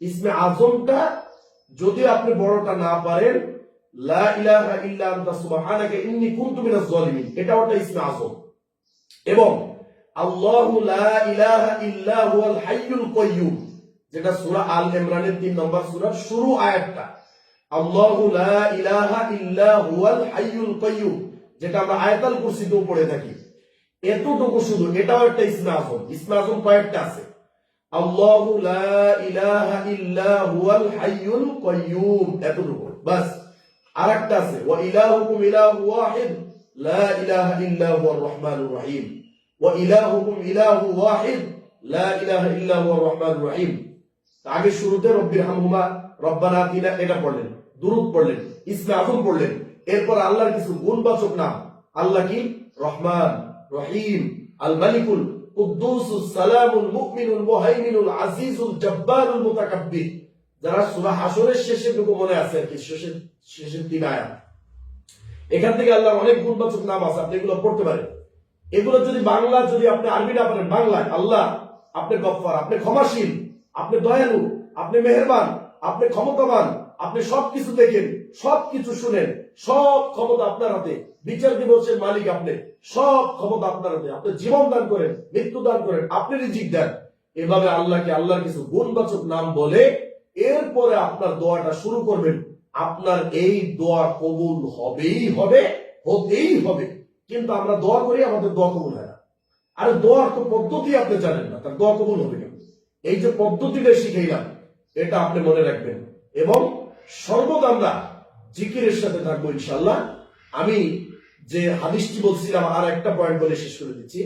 ইসমে আজমটা যদি আপনি বড়টা না পারেন, লা ইলাহা ইল্লা আনতা সুবহানাকা ইন্নী কুনতু মিনাজ জালিমিন, এটা ওটা ইসমে আজম। এবং আল্লাহু লা ইলাহা ইল্লা হুয়াল হাইয়ুল কাইয়্যুম, যেটা সূরা আল ইমরানের 3 নম্বর সূরার শুরু আয়াতটা, আল্লাহু লা ইলাহা ইল্লা হুয়াল হাইয়ুল কাইয়্যুম, যেটা আমরা আয়াতুল কুরসিতেও পড়ে থাকি। এতটুকু শুধু, এটাও একটা ইসমে আজম। ইসমে আজম কয়েকটা আছে, আল্লাহু লা ইলাহা ইল্লা হুয়াল হাইয়ুল কাইয়্যুম, এতটুকু বাস। আরেকটা আছে, ওয়া ইলাহুকুম ইলাহু ওয়াহিদ লা ইলাহা ইল্লা হুয়ার রহমানুর রহিম, ওয়া ইলাহুকুম ইলাহু ওয়াহিদ লা ইলাহা ইল্লা হুয়ার রহমানুর রহিম। আগে শুরুতে রব্বির হামহুমা রব্বানা আতিনা এটা পড়লেন, দুরূদ পড়লেন, ইসমে আজম পড়লেন। এরপর আল্লাহর কিছু গুণবাচক নাম, আল্লাহ কি? রহমান, রহিম, আল মালিকুল কুদ্দুসুস সালামুল মুমিনুল মুহাইমিনুল আজিজুল জব্বারুল মুতাকাব্বির। যারা সূরা হাশরের শেষের টুকু মনে আছে আর কি, শেষের 3 আয়াত, এখান থেকে আল্লাহর অনেক গুণবাচক নাম আছে, আপনি এগুলো পড়তে পারেন। এগুলো যদি বাংলা, যদি আপনি আরবি না পারেন, বাংলায় আল্লাহ আপনি গফফার, আপনি ক্ষমাশীল, আপনি দয়ালু, আপনি মেহেরবান, আপনি ক্ষমতাবান, আপনি সবকিছু দেখেন, সবকিছু শুনেন, সব ক্ষমতা আপনার হাতে, বিচার দিবসের মালিক আপনি, সব ক্ষমতা আপনার হাতে, আপনি জীবন দান করেন, মৃত্যু দান করেন, আপনি রিজিক দেন। এভাবে আল্লাহকে আল্লাহর কিছু গুণবাচক নাম বলে এরপরে আপনার দোয়াটা শুরু করবেন। আপনার এই দোয়া কবুল হবেই হবে, হতেই হবে। কিন্তু আমরা দোয়া করি, আমাদের দোয়া কবুল হয় না। আর দোয়ার তো পদ্ধতি আপনি জানেন না, তার দোয়া কবুল হবে কেন? এই যে পদ্ধতিটা শিখাইলাম, এটা আপনি মনে রাখবেন এবং সর্বদা আমরা জিকিরের সাথে থাকবো ইনশাআল্লাহ। আমি যে হাদিসটি বলছিলাম, আর একটা পয়েন্ট বলে শেষ করে দিচ্ছি।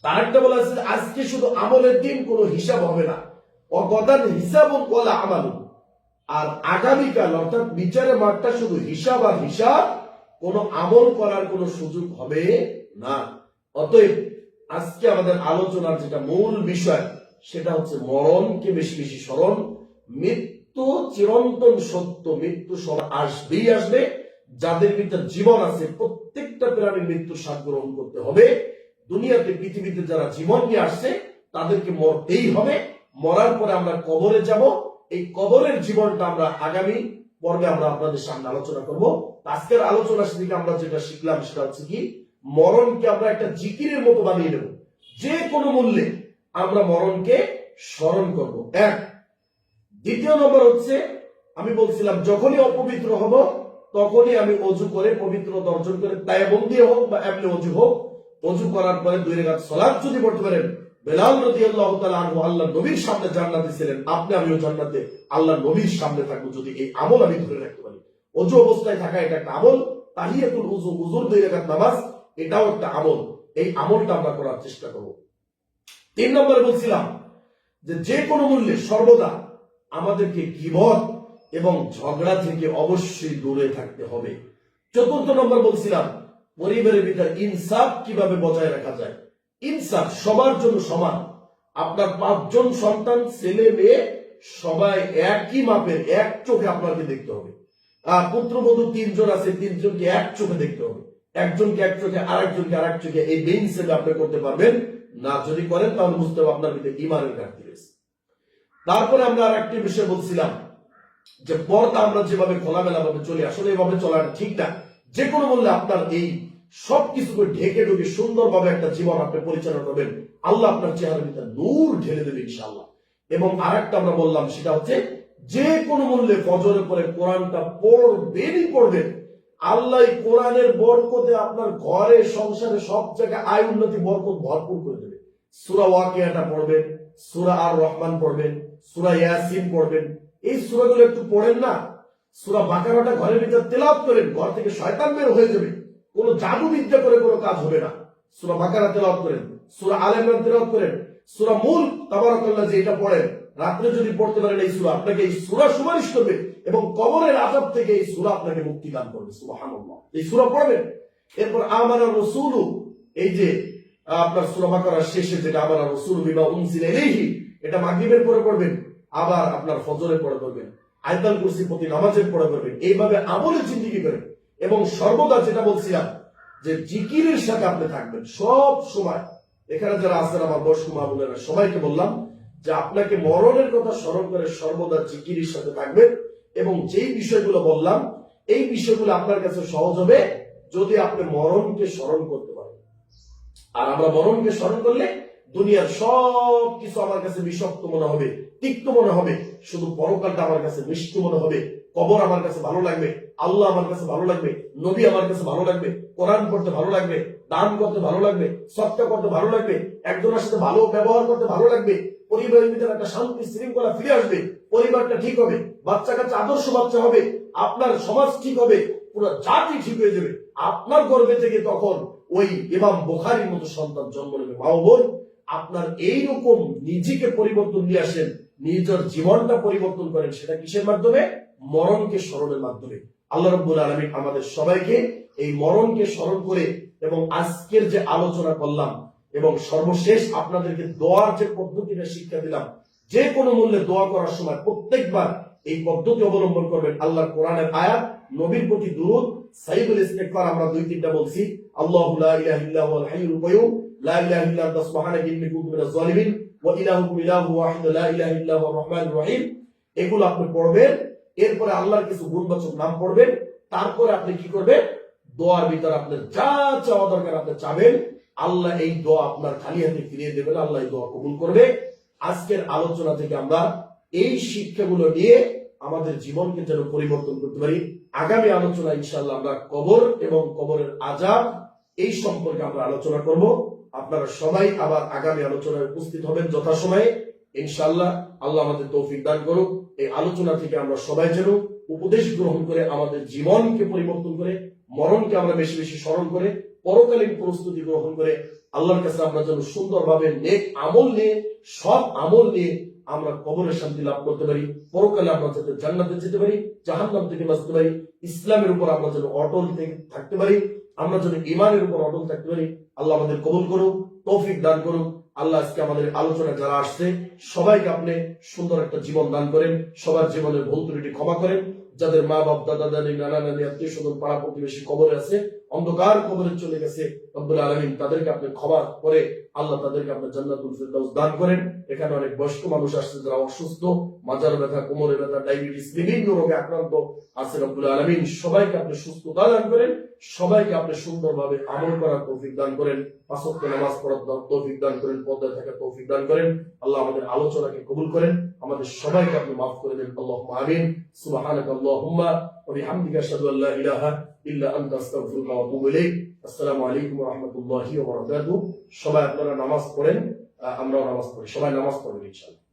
তার একটা বলা আছে, আজকে শুধু আমলের দিন, কোনো হিসাব হবে না, অগদান হিসাবুন ওয়ালা আমালুন, আর আগামীকাল অর্থাৎ বিচারের মাঠটা শুধু হিসাব আর হিসাব, কোনো আমল করার কোনো সুযোগ হবে না। অতএব আজকে আমাদের আলোচনার যেটা মূল বিষয়, সেটা হচ্ছে মরণকে বেশি বেশি স্মরণ। মৃত্যু চিরন্তন সত্য, মৃত্যু সব আসবেই আসবে। যাদের ভিতরে জীবন আছে প্রত্যেকটা প্রাণীর মৃত্যুর স্বাদ গ্রহণ করতে হবে। দুনিয়াতে পৃথিবীতে যারা জীবন নিয়ে আসছে তাদেরকে মরতেই হবে। মরার পরে আমরা কবরে যাব। এই কবরের জীবনটা আমরা আগামী পর্বে আমরা আপনাদের সামনে আলোচনা করব। আজকের আলোচনা থেকে আমরা যেটা শিখলাম সেটা হচ্ছে কি, মরণকে আমরা একটা জিকিরের মতো বানিয়ে নেব। যে কোনো মূল্যে আমরা মরণকে স্মরণ করব। এক। দ্বিতীয় নম্বর হচ্ছে, আমি বলছিলাম যখনই অপবিত্র হব তখনই আমি অজু করে পবিত্রতা অর্জন করে, তায়াম্মুম দিয়ে হোক বা এমনি অজু হোক, অজু করার পরে 2 রাকাত সালাত যদি পড়তে পারেন। বেলাল রাদিয়াল্লাহু তাআলা আনহু আল্লাহর নবীর সামনে জান্নাতে ছিলেন, আপনি আমিও জান্নাতে আল্লাহর নবীর সামনে থাকবো যদি এই আমল আমি ধরে রাখতে পারি। অজু অবস্থায় থাকা এটা একটা আমল। তাহিয়াতুল উযু, উযুর 2 রাকাত নামাজ, এটাও একটা আমল। এই আমলটা আমরা করার চেষ্টা করব। 3 নম্বরে বলছিলাম যে কোনো মূল্যে সর্বদা আমাদেরকে গীবত এবং ঝগড়া থেকে অবশ্যই দূরে থাকতে হবে। 4র্থ নম্বর বলছিলাম পরিবারের ভিতরে ইনসাফ কিভাবে বজায় রাখা যায়। ইনসাফ সবার জন্য সমান। আপনার 5 জন সন্তান, ছেলে মেয়ে সবাই একই মাপের, এক চোখে আপনাকে দেখতে হবে। পুত্রবধূ 3 জন আছে, 3 জনকে এক চোখে দেখতে হবে। একজনকে এক চোখে, আরেকজনকে আরেক চোখে, এই বেইন হিসেবে আপনি করতে পারবেন না। যদি করেন তাহলে বুঝতে হবে আপনার ভিতরে ঈমানের ঘাটতি রয়েছে। তারপরে আমরা আরেকটি বিষয় বলছিলাম যে পর্দা আমরা যেভাবে খোলামেলা ভাবে চলি, আসলে এভাবে চলাটা ঠিক না। যে কোনো মূল্যে আপনার এই সবকিছুকে ঢেকে ঢুকে সুন্দরভাবে একটা জীবন আপনি পরিচালনা করবেন, আল্লাহ আপনার চেহারার ভিতরে নূর ঢেলে দেবে ইনশাআল্লাহ। এবং আরেকটা আমরা বললাম, সেটা হচ্ছে যে কোনো মূল্যে ফজরের পরে কোরআনটা পড়বেন। আল্লাহ কোরআনের বরকতে আপনার ঘরে, সংসারে, সব জায়গায় আয় উন্নতি, বরকত ভরপুর করে দেবে। সূরা ওয়াকিয়াটা পড়বেন, সূরা আর রহমান পড়বেন, সূরা ইয়াসিন পড়বেন। এই সূরাগুলো একটু পড়েন না। সূরা বাকারাটা ঘরের ভিতর তেলাওয়াত করেন, ঘর থেকে শয়তান বের হয়ে যাবে। কোনো জাদু বিদ্যা করে কোনো কাজ হবে না। সূরা বাকারা তেলাওয়াত করেন, সূরা আলে ইমরান তেলাওয়াত করেন, সূরা মুলক তাবারাকাল্লাহ যে এটা পড়েন, রাত্রে যদি পড়তে পারেন এই সূরা, আপনাকে এই সূরা সুপারিশ করবে এবং কবরের আযাব থেকে এই সূরা আপনাকে মুক্তি দান করবে। সুবহানাল্লাহ। এই সূরা পড়বেন। এরপর আমানা রাসূলু, এই যে আপনার সূরা বাকারার শেষে যেটা আমানা রাসূলু বিমা উনজিলা ইলাইহি, এটা মাগরিবের পরে পড়বেন, আবার আপনার ফজরের পরে পড়বেন, আয়াতুল কুরসি প্রতি নামাজের পরে পড়বেন। এইভাবে আমলে জিন্দেগি করেন এবং সর্বদা যেটা বলছিলাম যে জিকিরের সাথে আপনি থাকবেন সব সময়। এখানে যারা আছেন আমার বয়স্ক মা বোনেরা, সবাইকে বললাম যে আপনাকে মরণের কথা স্মরণ করে সর্বদা জিকিরের সাথে থাকবেন। এবং যেই বিষয়গুলো বললাম, এই বিষয়গুলো আপনার কাছে সহজ হবে যদি আপনি মরণকে স্মরণ করতে পারেন। আর আমরা মরণকে স্মরণ করলে দুনিয়ার সব কিছু আমার কাছে বিষাক্ত মনে হবে, তিক্ত মনে হবে, শুধু পরকালটা আমার কাছে মিষ্ট মনে হবে। কবর আমার কাছে ভালো লাগবে, আল্লাহ আমার কাছে ভালো লাগবে, নবী আমার কাছে ভালো লাগবে, কোরআন পড়তে ভালো লাগবে, দান করতে ভালো লাগবে, সৎকা করতে ভালো লাগবে, একজনের সাথে ভালো ব্যবহার করতে ভালো লাগবে, পরিবারের ভিতরে একটা শান্তি শৃঙ্খলা ফিরে আসবে, পরিবারটা ঠিক হবে, বাচ্চা কাচ্চা আদর্শ বাচ্চা হবে, আপনার সমাজ ঠিক হবে, পুরো জাতি ঠিক হয়ে যাবে। আপনার গর্ভে থেকে তখন ওই ইমাম বুখারীর মতো সন্তান জন্ম নেবে। মা ও বোন, আপনার এইরকম নিজেকে পরিবর্তন নিয়ে আসেন, নিজের জীবনটা পরিবর্তন করেন। সেটা কিসের মাধ্যমে? মরণকে স্মরণের মাধ্যমে। আল্লাহ রাব্বুল আলামিন আমাদের সবাইকে এই মরণকে স্মরণ করে, এবং আজকের যে আলোচনা করলাম এবং সর্বশেষ আপনাদেরকে দোয়ার যে পদ্ধতিটা শিক্ষা দিলাম, যে কোনো মূল্যে দোয়া করার সময় প্রত্যেকবার এই পদ্ধতি অবলম্বন করবেন। আল্লাহর কোরআনের আয়াত, নবীর প্রতি দুরূদ, সাইয়্যিদুল ইস্তিগফার আমরা 2-3টা বলছি। আল্লাহু লা ইলাহা ইল্লা হুয়াল হাইয়ুল কাইয়্যুম, লা ইলাহা ইল্লা আনতা সুবহানাকা ইন্নী কুনতু মিনাজ জালিমিন, ওয়া ইলাহুকুম ইলাহুন ওয়াহিদ, লা ইলাহা ইল্লা হুয়ার রহমানুর রহিম। এগুলো আপনি পড়বেন। এরপরে আল্লাহর কিছু গুণবাচক নাম পড়বেন। তারপরে আপনি কি করবেন? দোয়ার ভিতরে আপনার যা চাওয়া দরকার আপনি চাবেন, আল্লাহ এই দোয়া আপনার খালি হাতে ফিরিয়ে দেবেন, আল্লাহ এই দোয়া কবুল করবে। আজকের আলোচনা থেকে আমরা এই শিক্ষাগুলো নিয়ে আমাদের জীবনকে যেন পরিবর্তন করতে পারি। আগামী আলোচনা ইনশাআল্লাহ আমরা কবর এবং কবরের আযাব এই সম্পর্কে আমরা আলোচনা করব। আপনারা সবাই আবার আগামী আলোচনায় উপস্থিত হবেন যথাসময়ে ইনশাআল্লাহ। আল্লাহ আমাদের তৌফিক দান করুক। এই আলোচনা থেকে আমরা সবাই যেন উপদেশ গ্রহণ করে আমাদের জীবনকে পরিবর্তন করে, মরণকে আমরা বেশি বেশি স্মরণ করে, পরকালীন প্রস্তুতি গ্রহণ করে আল্লাহর কাছে আমরা যেন সুন্দরভাবে নেক আমল নিয়ে, সব আমল নিয়ে আমরা কবরের শান্তি লাভ করতে পারি, পরকালে আমরা যাতে জান্নাতে যেতে পারি, জাহান্নাম থেকে বাঁচতে পারি, ইসলামের উপর আমরা যেন অটল থাকতে পারি, আমরা যেন ঈমানের উপর অটল থাকতে পারি। আল্লাহ আমাদের কবুল করুক, তৌফিক দান করুক। আল্লাহ আজকে আমাদের আলোচনা যারা আসছে সবাইকে আপনি সুন্দর একটা জীবন দান করেন, সবার জীবনের ভুল ত্রুটি ক্ষমা করেন। যাদের মা বাপ, দাদা দাদি, নানা নানি, আত্মীয় স্বজন, পাড়া প্রতিবেশী কবরে আছে, অন্ধকার কবরে চলে গেছে, রব্বুল আলামিন তাদেরকে আপনি ক্ষমা করে আল্লাহ তাদেরকে আপনি জান্নাতুল ফিরদাউস দান করেন। এখানে অনেক বয়স্ক মানুষ আসছে যারা অসুস্থ, মাজার ব্যথা, কোমরে ব্যথা, ডায়াবেটিস, বিভিন্ন রোগে আক্রান্ত আছে, রব্বুল আলামিন সবাইকে আপনি সুস্থতা দান করেন, সবাইকে আপনি সুন্দরভাবে আমল করার তৌফিক দান করেন, পাঁচ ওয়াক্ত নামাজ পড়ার তৌফিক দান করেন, পর্দায় থাকার তৌফিক দান করেন। আল্লাহ আমাদের আলোচনাকে কবুল করেন, আমাদের সবাইকে আপনি মাফ করে দেন। আল্লাহুম্মা আমিন। সুবহানাকা আল্লাহুম্মা ওয়া বিহামদিকা আশহাদু আল্লা ইলাহা ইল্লা আনতা আস্তাগফিরুকা ওয়া আতুবু ইলাইক। আসসালামু আলাইকুম ওয়া রাহমাতুল্লাহি ওয়া বারাকাতুহু। সবাই আপনারা নামাজ পড়েন, আমরাও নামাজ পড়ি, সবাই নামাজ পড়বেন ইনশাআল্লাহ।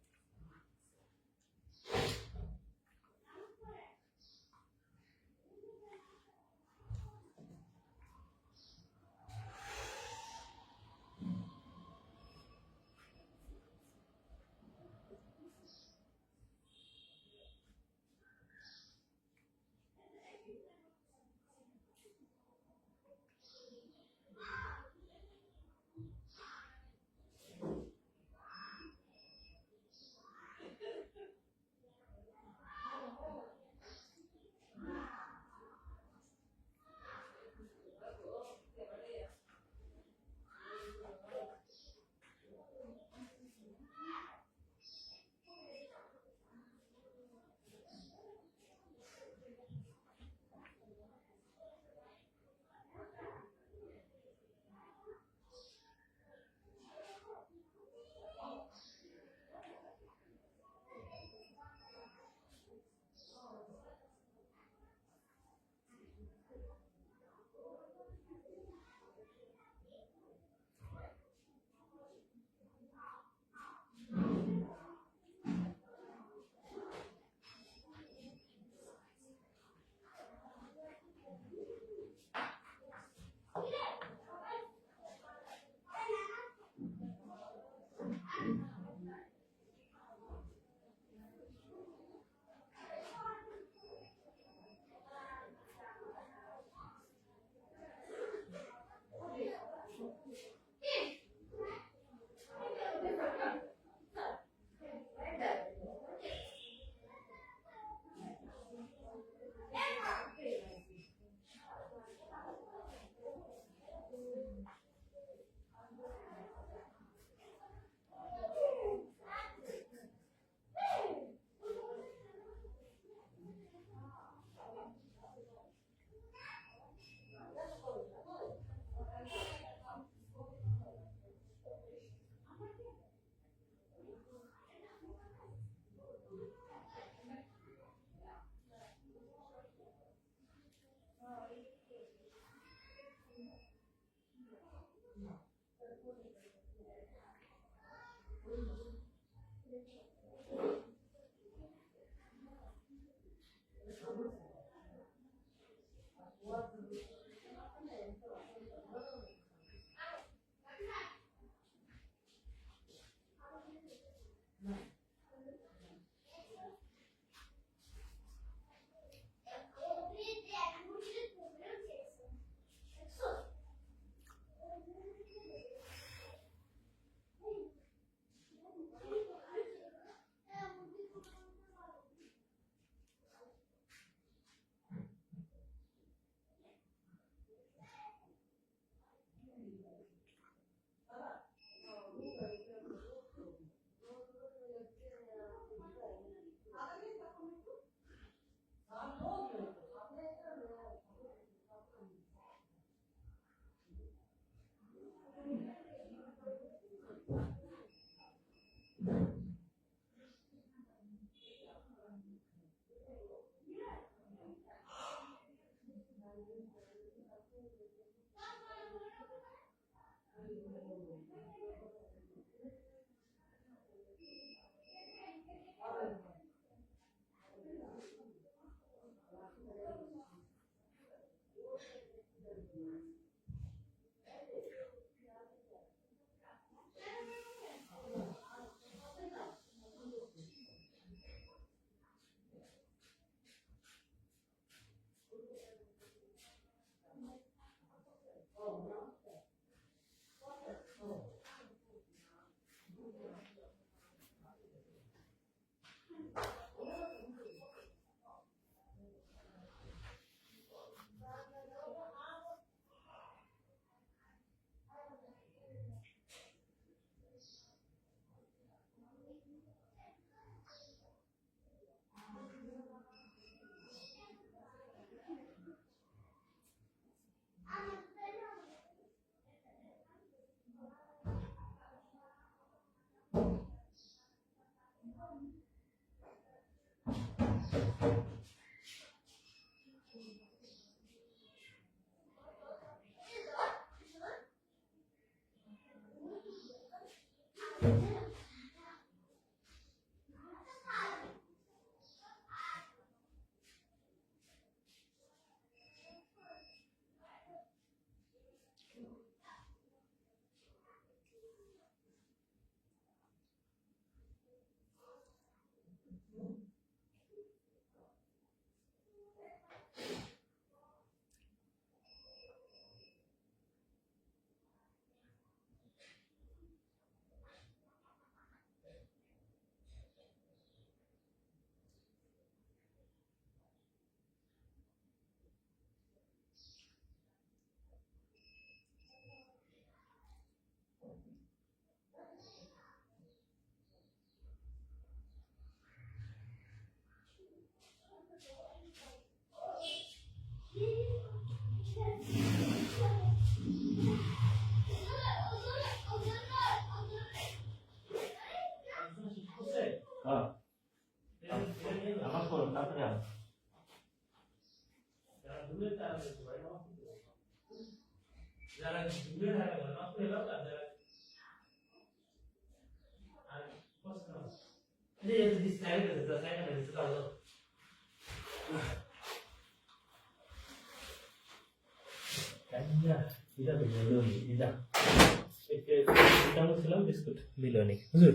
বিলনি হুজুর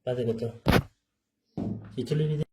বাজে কত 46